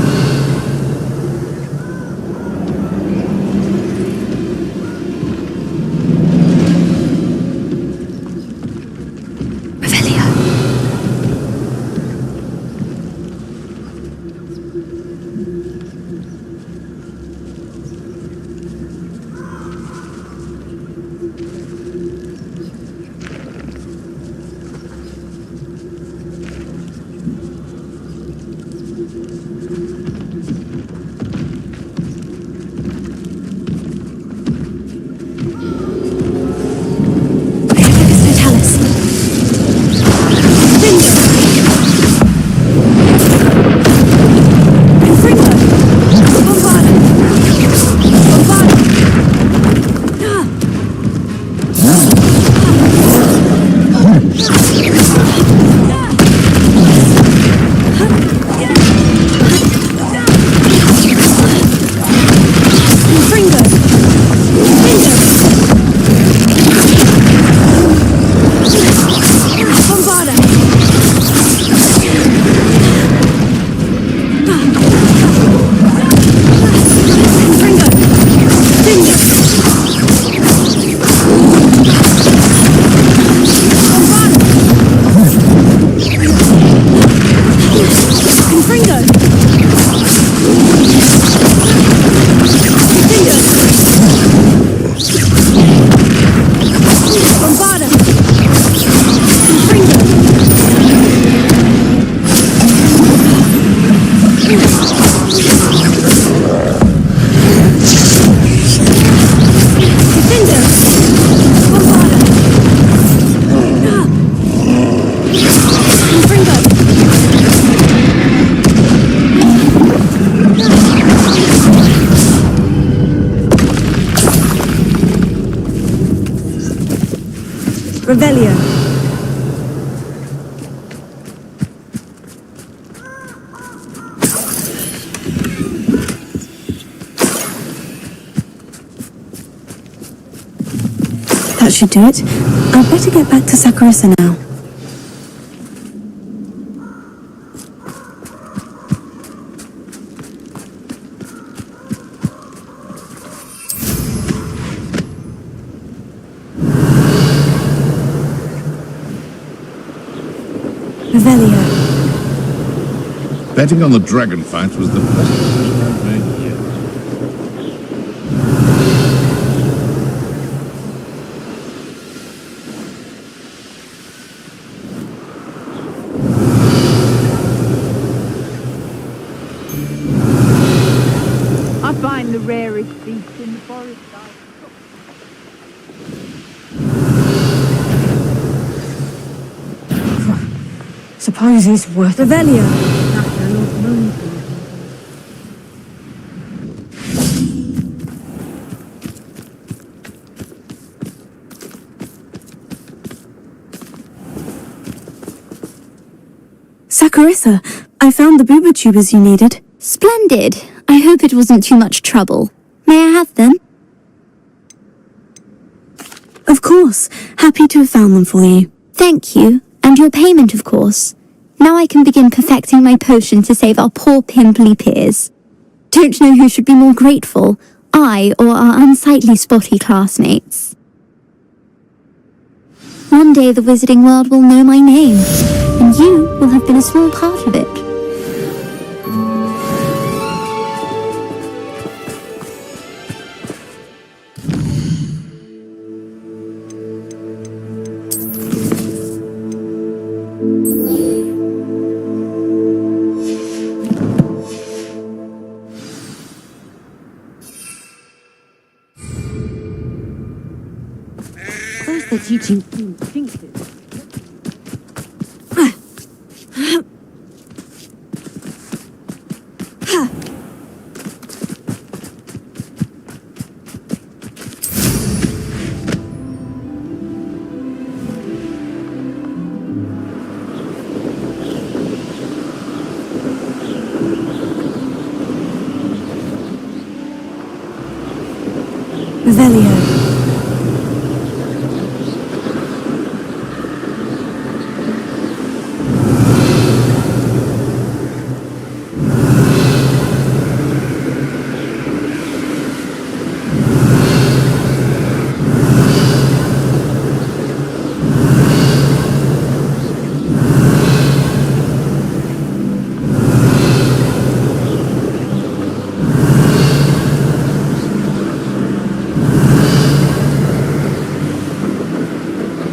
Revelio. That should do it. I'd better get back to Sakurasa now. Revelio. Betting on the dragon fight was the best decision I've made yet. I find the rarest beast in the forest. Suppose he's worth Revelio. Sakurasa, I found the booba tubers you needed. Splendid. I hope it wasn't too much trouble. May I have them? Of course. Happy to have found them for you. Thank you. And your payment, of course. Now I can begin perfecting my potion to save our poor pimply peers. Don't know who should be more grateful, I or our unsightly spotty classmates. One day the wizarding world will know my name, and you will have been a small part of it. First they're teaching instinctive. Revelio.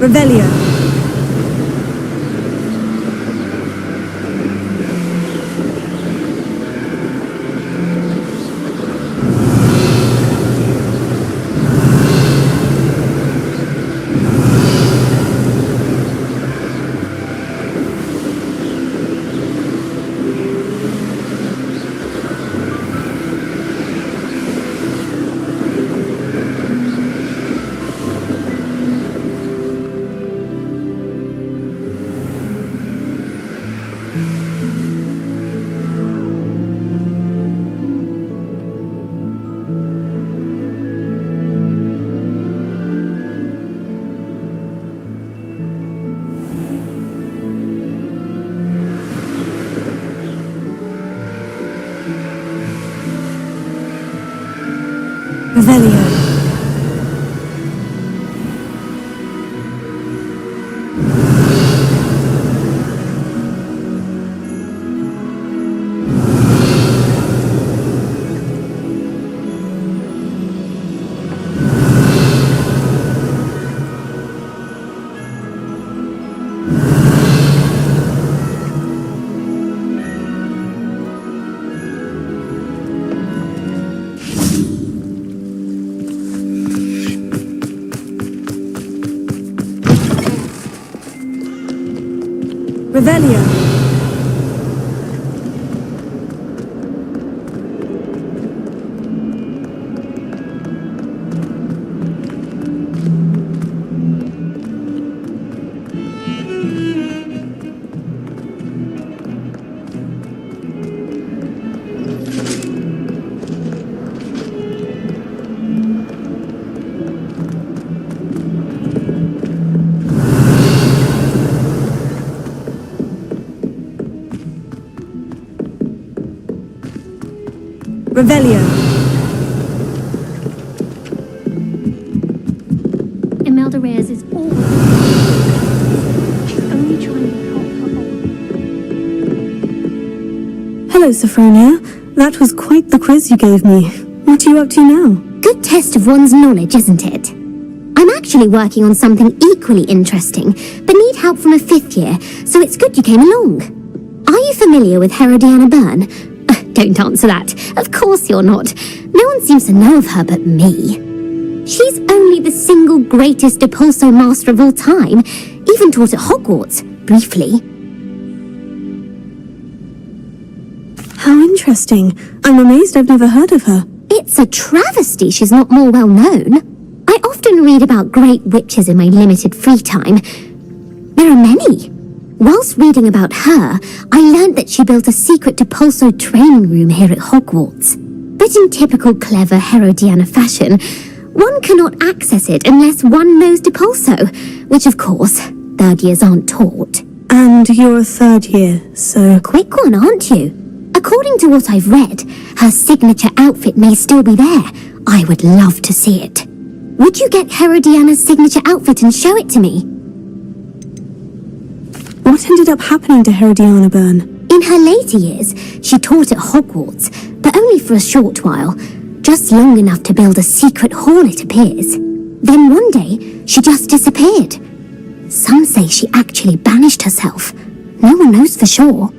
Revelio. Revelio. Revelio. Revelio. Imelda Reyes is always... She's only trying to help her old... Hello, Sophronia. That was quite the quiz you gave me. What are you up to now? Good test of one's knowledge, isn't it? I'm actually working on something equally interesting, but need help from a 5th year, so it's good you came along. Are you familiar with Herodiana Byrne? Don't answer that. Of course you're not. No one seems to know of her but me. She's only the single greatest Depulso master of all time. Even taught at Hogwarts, briefly. How interesting. I'm amazed I've never heard of her. It's a travesty she's not more well known. I often read about great witches in my limited free time. There are many. Whilst reading about her, I learned that she built a secret Depulso training room here at Hogwarts. But in typical clever Herodiana fashion, one cannot access it unless one knows Depulso, which of course, 3rd years aren't taught. And you're a 3rd year, so... Quick one, aren't you? According to what I've read, her signature outfit may still be there. I would love to see it. Would you get Herodiana's signature outfit and show it to me? What ended up happening to Herodiana Byrne? In her later years, she taught at Hogwarts, but only for a short while. Just long enough to build a secret hall, it appears. Then one day, she just disappeared. Some say she actually banished herself. No one knows for sure.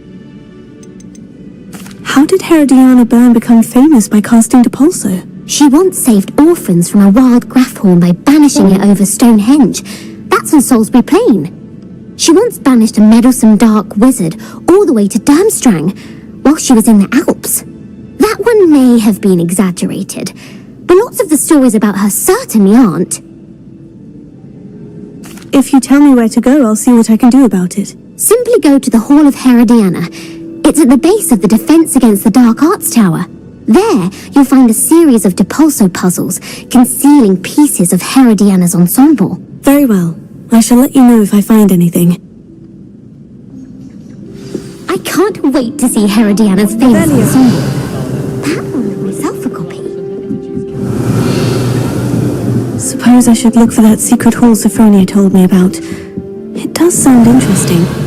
How did Herodiana Byrne become famous by casting Depulso? She once saved orphans from a wild Grafhorn by banishing it over Stonehenge. That's on Salisbury Plain. She once banished a meddlesome dark wizard all the way to Durmstrang while she was in the Alps. That one may have been exaggerated, but lots of the stories about her certainly aren't. If you tell me where to go, I'll see what I can do about it. Simply go to the Hall of Herodiana. It's at the base of the Defense Against the Dark Arts Tower. There, you'll find a series of Depulso puzzles concealing pieces of Herodiana's ensemble. Very well. I shall let you know if I find anything. I can't wait to see Herodiana's famous ensemble. That will make myself a copy. Suppose I should look for that secret hall Sophronia told me about. It does sound interesting.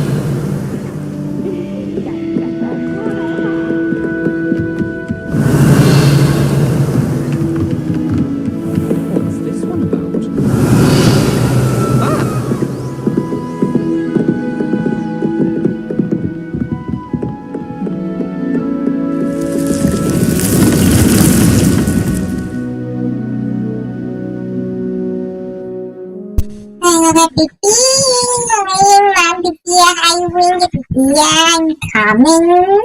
I'm coming.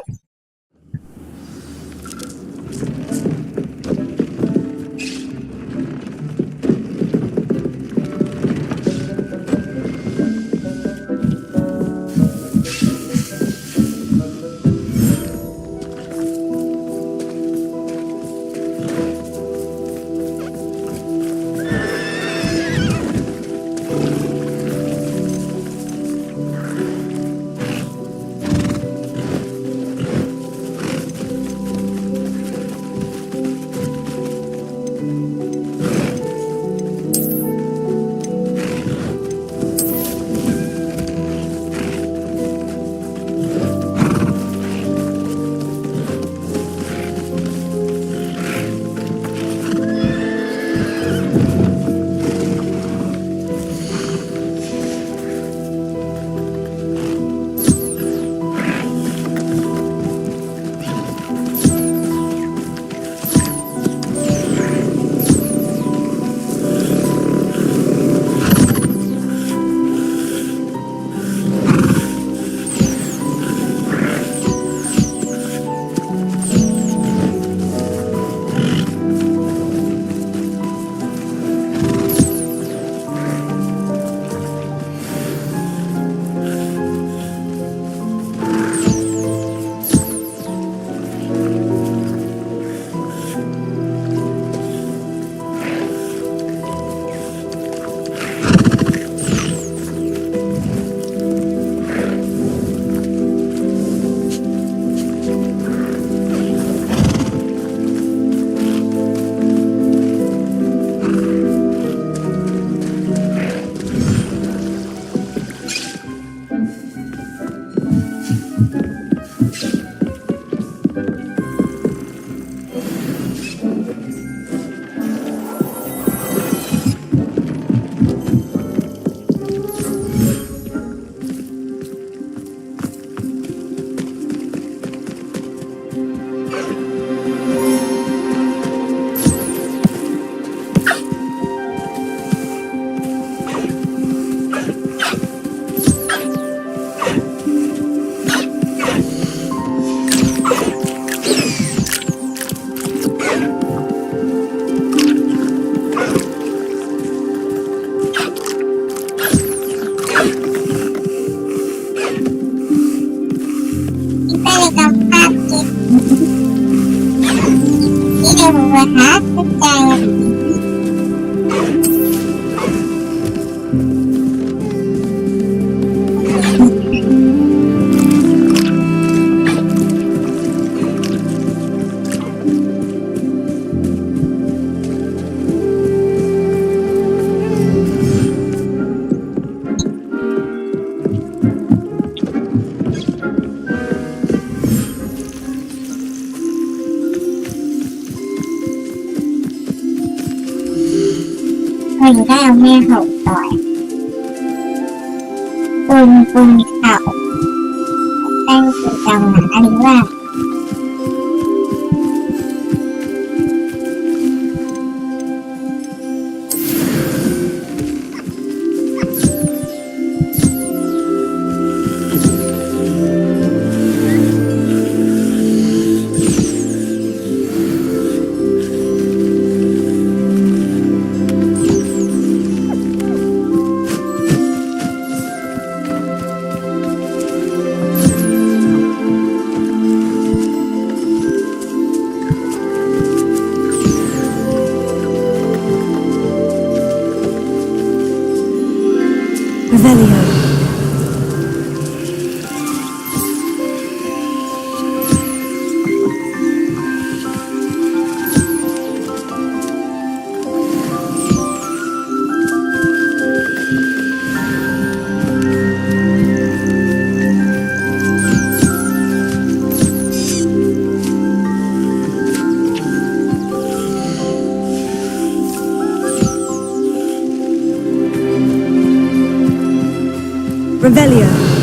Mình đã nghe hậu tỏi Quân khảo Đang tự đồng là đi qua Revelio. Revelio.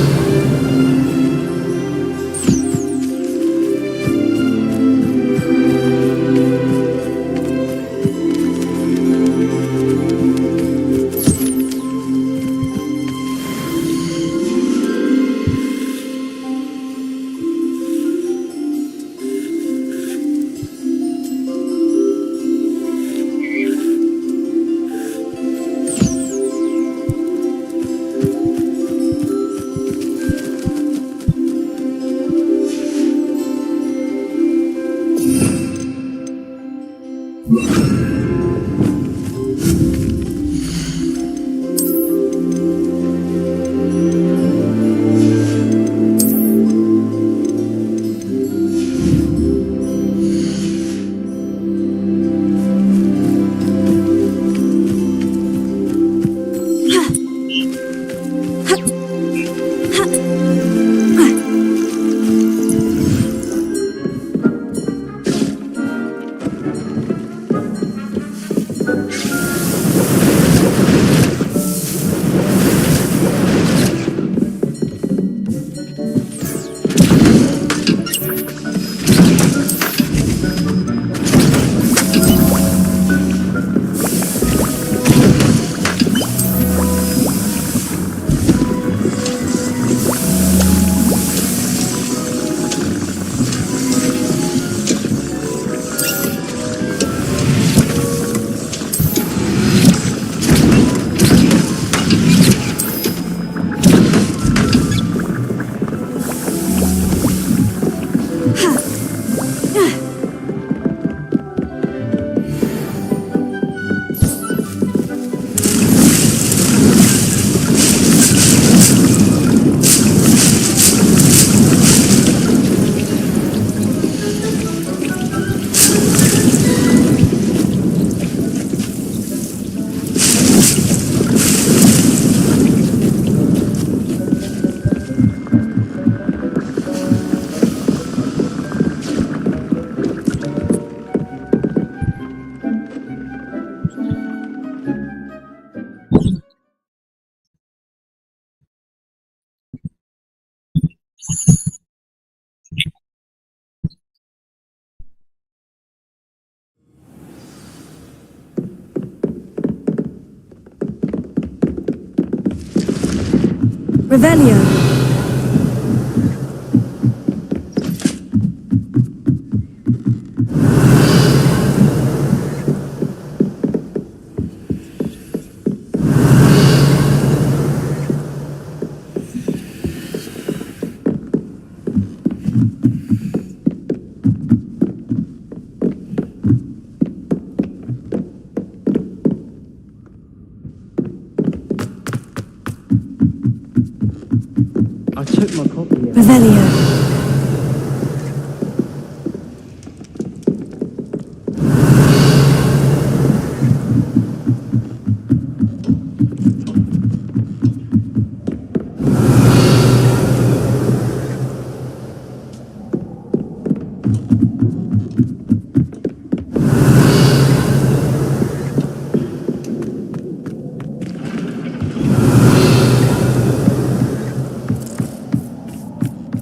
Revelio. I took my copy. Revelio.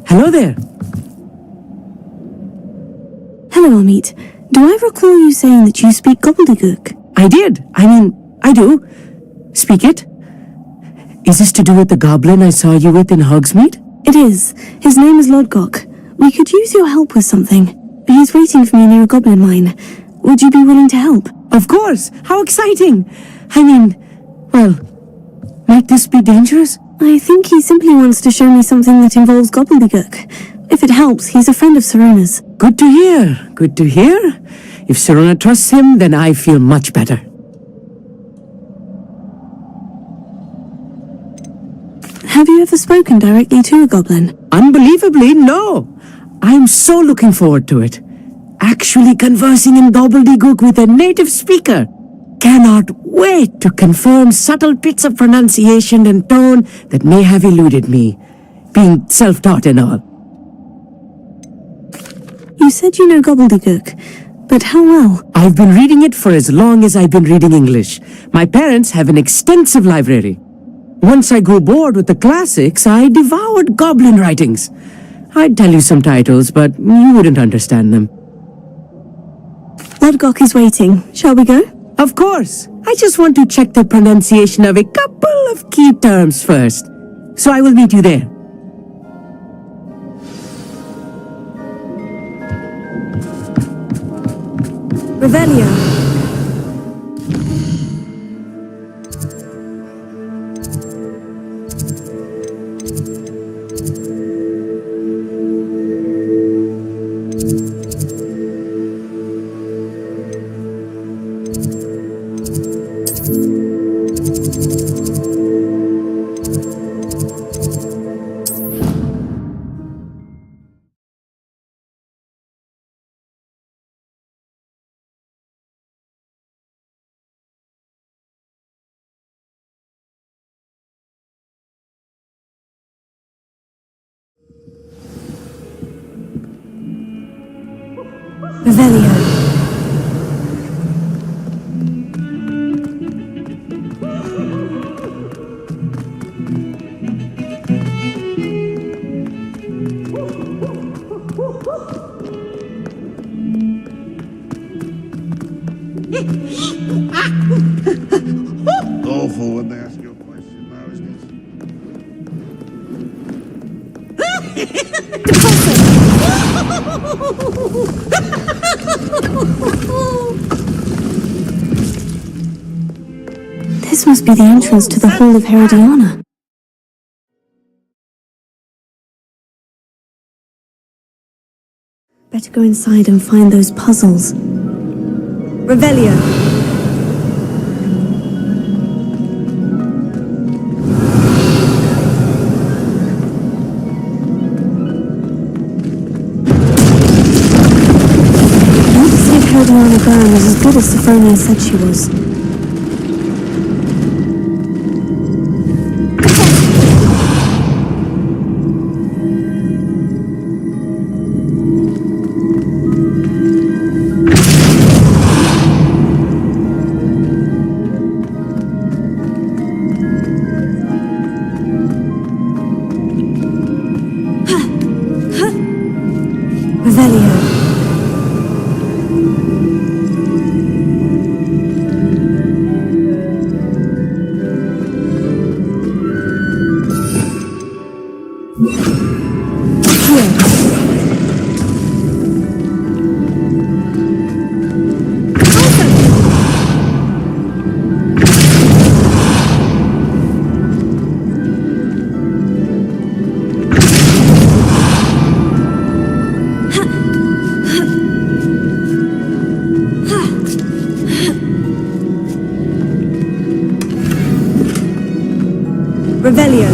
Hello there. Hello, Amit. Do I recall you saying that you speak gobbledygook? I did. I do. Speak it. Is this to do with the goblin I saw you with in Hogsmeade? It is. His name is Lodgok. We could use your help with something. He's waiting for me near a goblin mine. Would you be willing to help? Of course. How exciting. Well, might this be dangerous? I think he simply wants to show me something that involves gobbledygook. If it helps, he's a friend of Serona's. Good to hear. Good to hear. If Serona trusts him, then I feel much better. Have you ever spoken directly to a goblin? Unbelievably, no. I'm so looking forward to it. Actually conversing in gobbledygook with a native speaker. Cannot wait to confirm subtle bits of pronunciation and tone that may have eluded me, being self-taught and all. You said you know gobbledygook, but how well? I've been reading it for as long as I've been reading English. My parents have an extensive library. Once I grew bored with the classics, I devoured goblin writings. I'd tell you some titles, but you wouldn't understand them. Lodgok is waiting. Shall we go? Of course. I just want to check the pronunciation of a couple of key terms first. So I will meet you there. Revelio. Revelio. Awful when they ask you a question now, isn't it? This must be the entrance to the Hall of Herodiana. Better go inside and find those puzzles. Revelio. Herodiana Brown was as good as Sophronia said she was. Revelio. Revelio.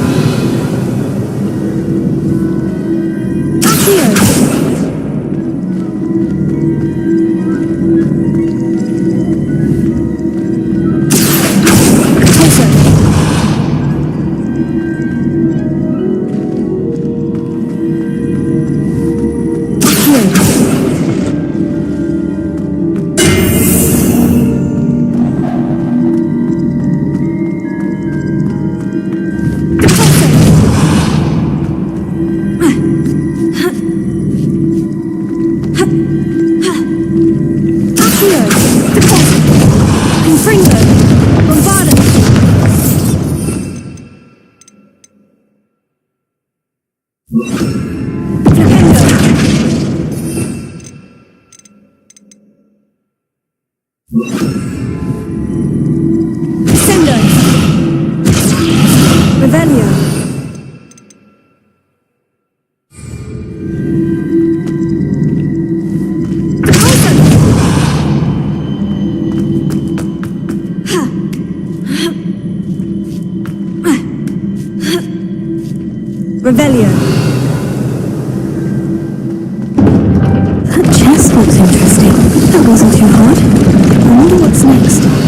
Accio. Peso. Accio. Revelio. That chest looks interesting. That wasn't too hard. I wonder what's next.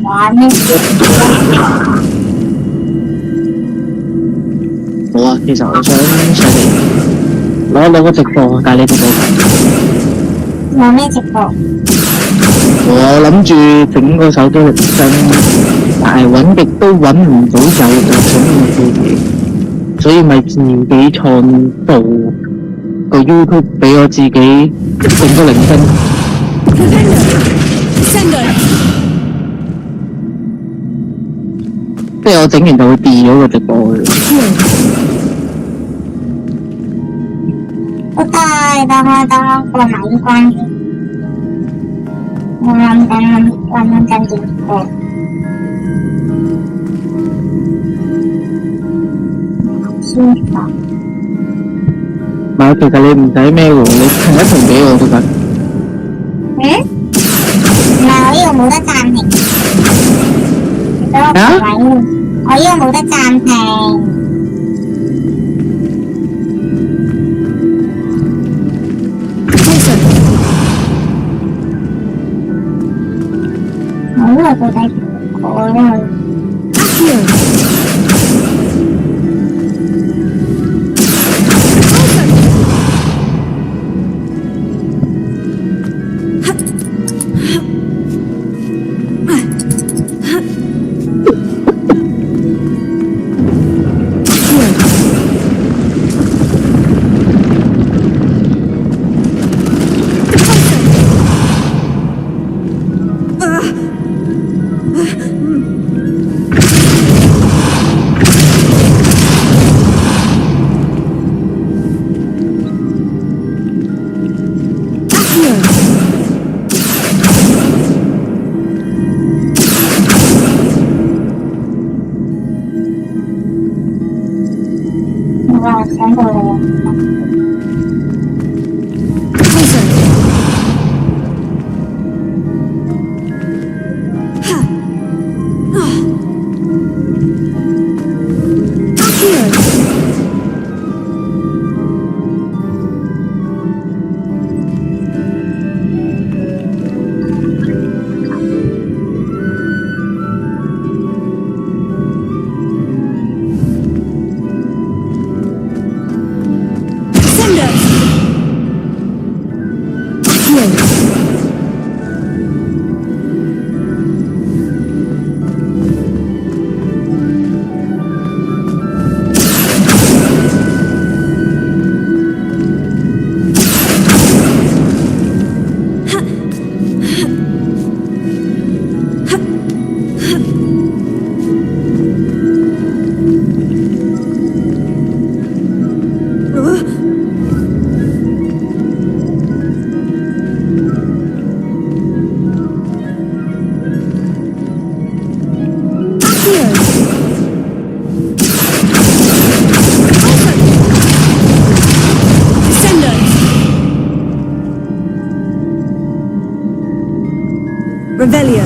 玩咩？好啊，其實我想上嚟攞個直播，帶你直播緊。有咩直播？我諗住整個手機鈴聲，但係揾極都揾唔到有就整唔到嘢，所以咪自己創造個 YouTube 俾我自己整個鈴聲。即係我整完就會 delete 咗個直播嘅。好得，等我過埋啲關先。我諗緊點過。舒服。唔係，其實你唔使咩喎，你停一停俾我都得。唔係，我呢個冇得暫停。你俾我個位，我呢個冇得暫停。我呢個到底我呢個？想到你。Revelio.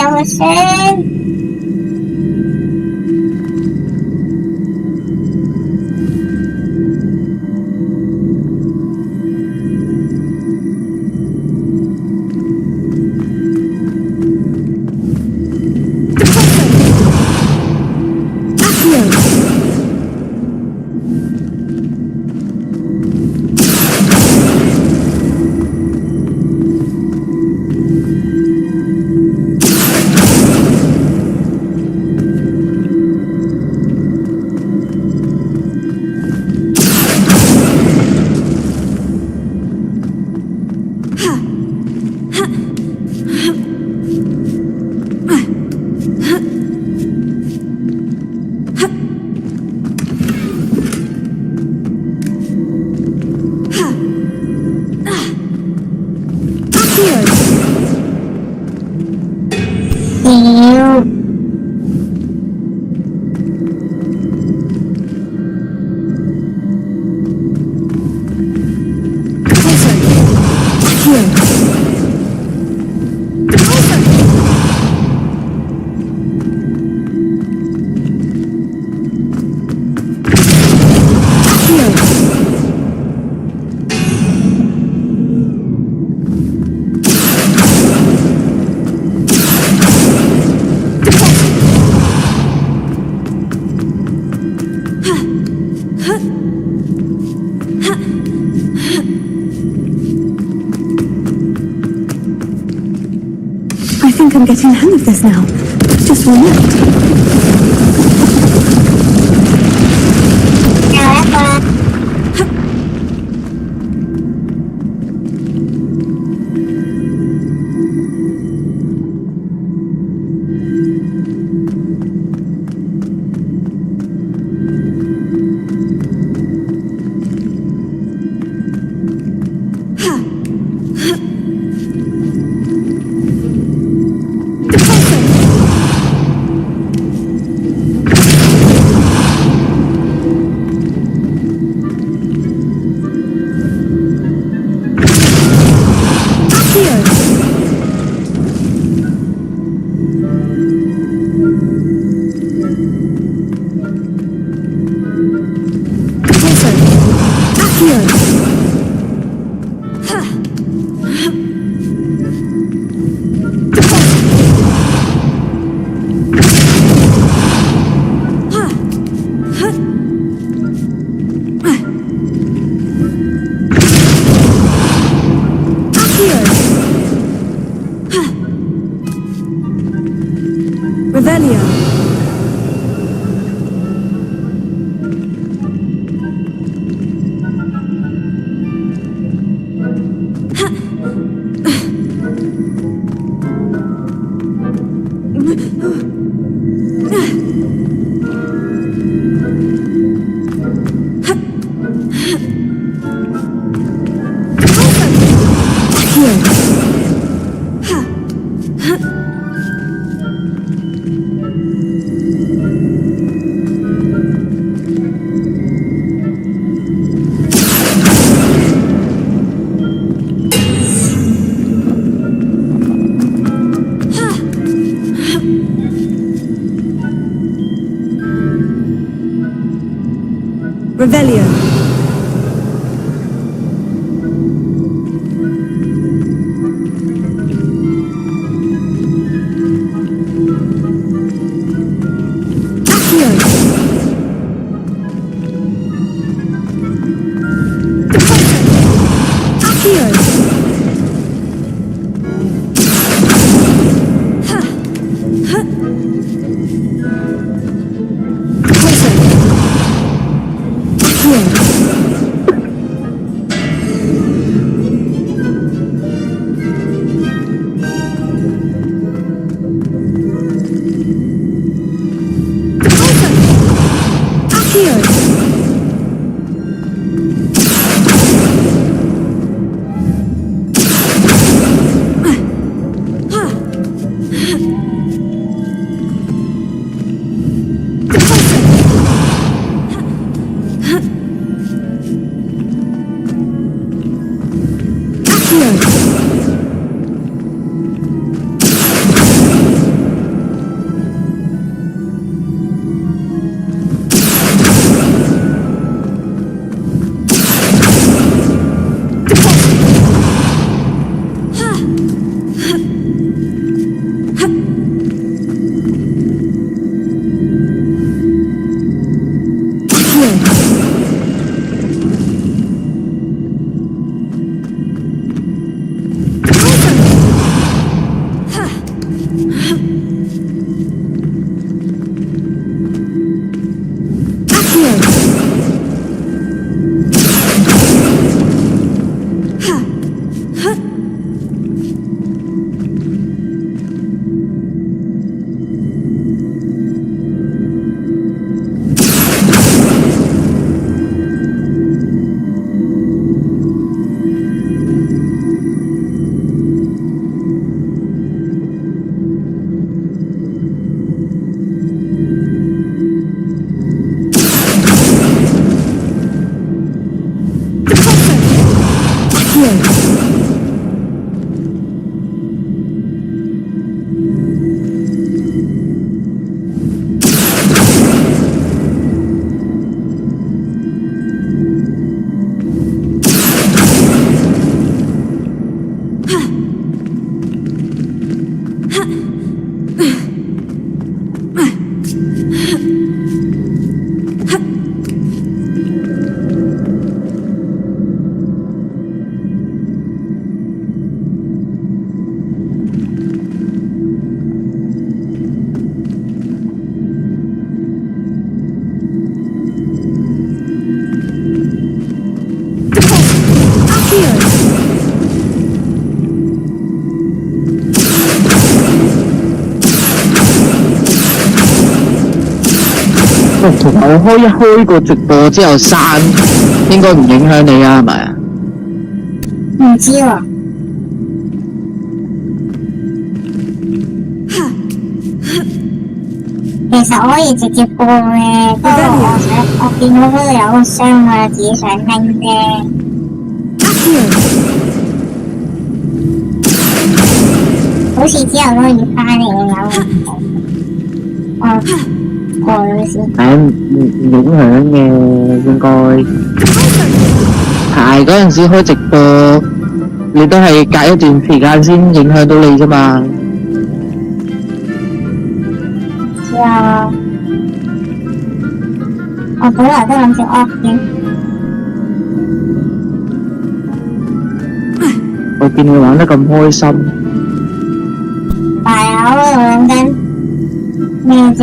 有個聲。Here. think I'm getting the hang of this now. Just one left. 「同埋我開個直播之後刪，應該唔影響你啊，係咪啊？唔知喎。其實我可以直接播嘅，不過我見到嗰度有個箱，我就自己想拎啫。好似之後都可以翻嚟有。過咗先。唔影響嘅應該。排嗰陣時開直播，你都係隔一段時間先影響到你啫嘛。知啊，我本來都諗住 off 嘅。我見你玩得咁開心。大佬喺度諗緊咩啫？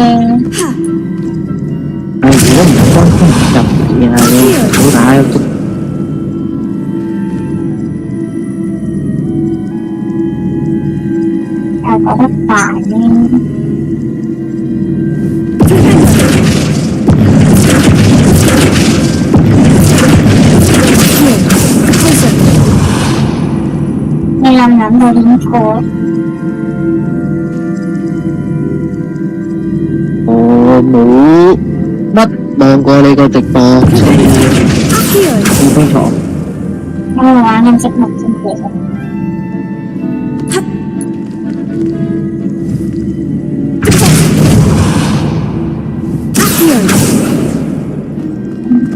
如果唔係當天入面係你好打又覺得煩咧。你諗到點過？我冇乜望過你個直播，所以唔清楚。我玩緊節目先嘅。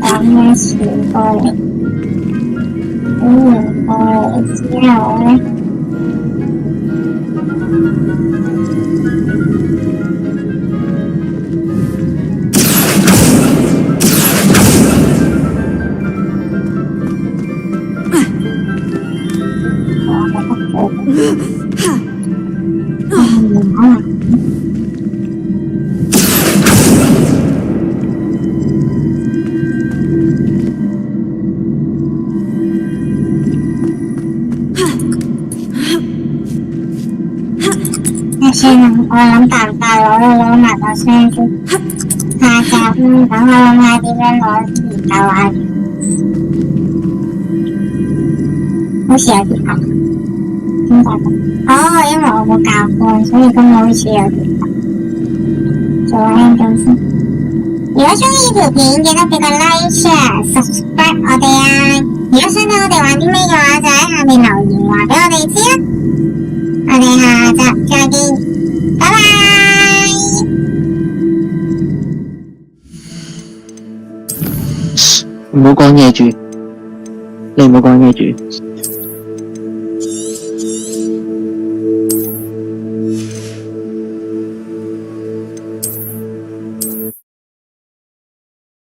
講咩事過嚟？過嚟之後咧？算啦，我諗辦法攞埋個箱先。下集等我諗下點樣攞研究下。好似有啲咁。點解咁？因為我冇教課，所以今日好似有啲咁。做下咁先。如果中意呢條片，記得俾個 like、share、subscribe 我哋啊！如果想睇我哋玩啲咩嘅話，就喺下面留言話俾我哋知啦。我哋下集再見。拜拜！唔好講嘢住，你唔好講嘢住。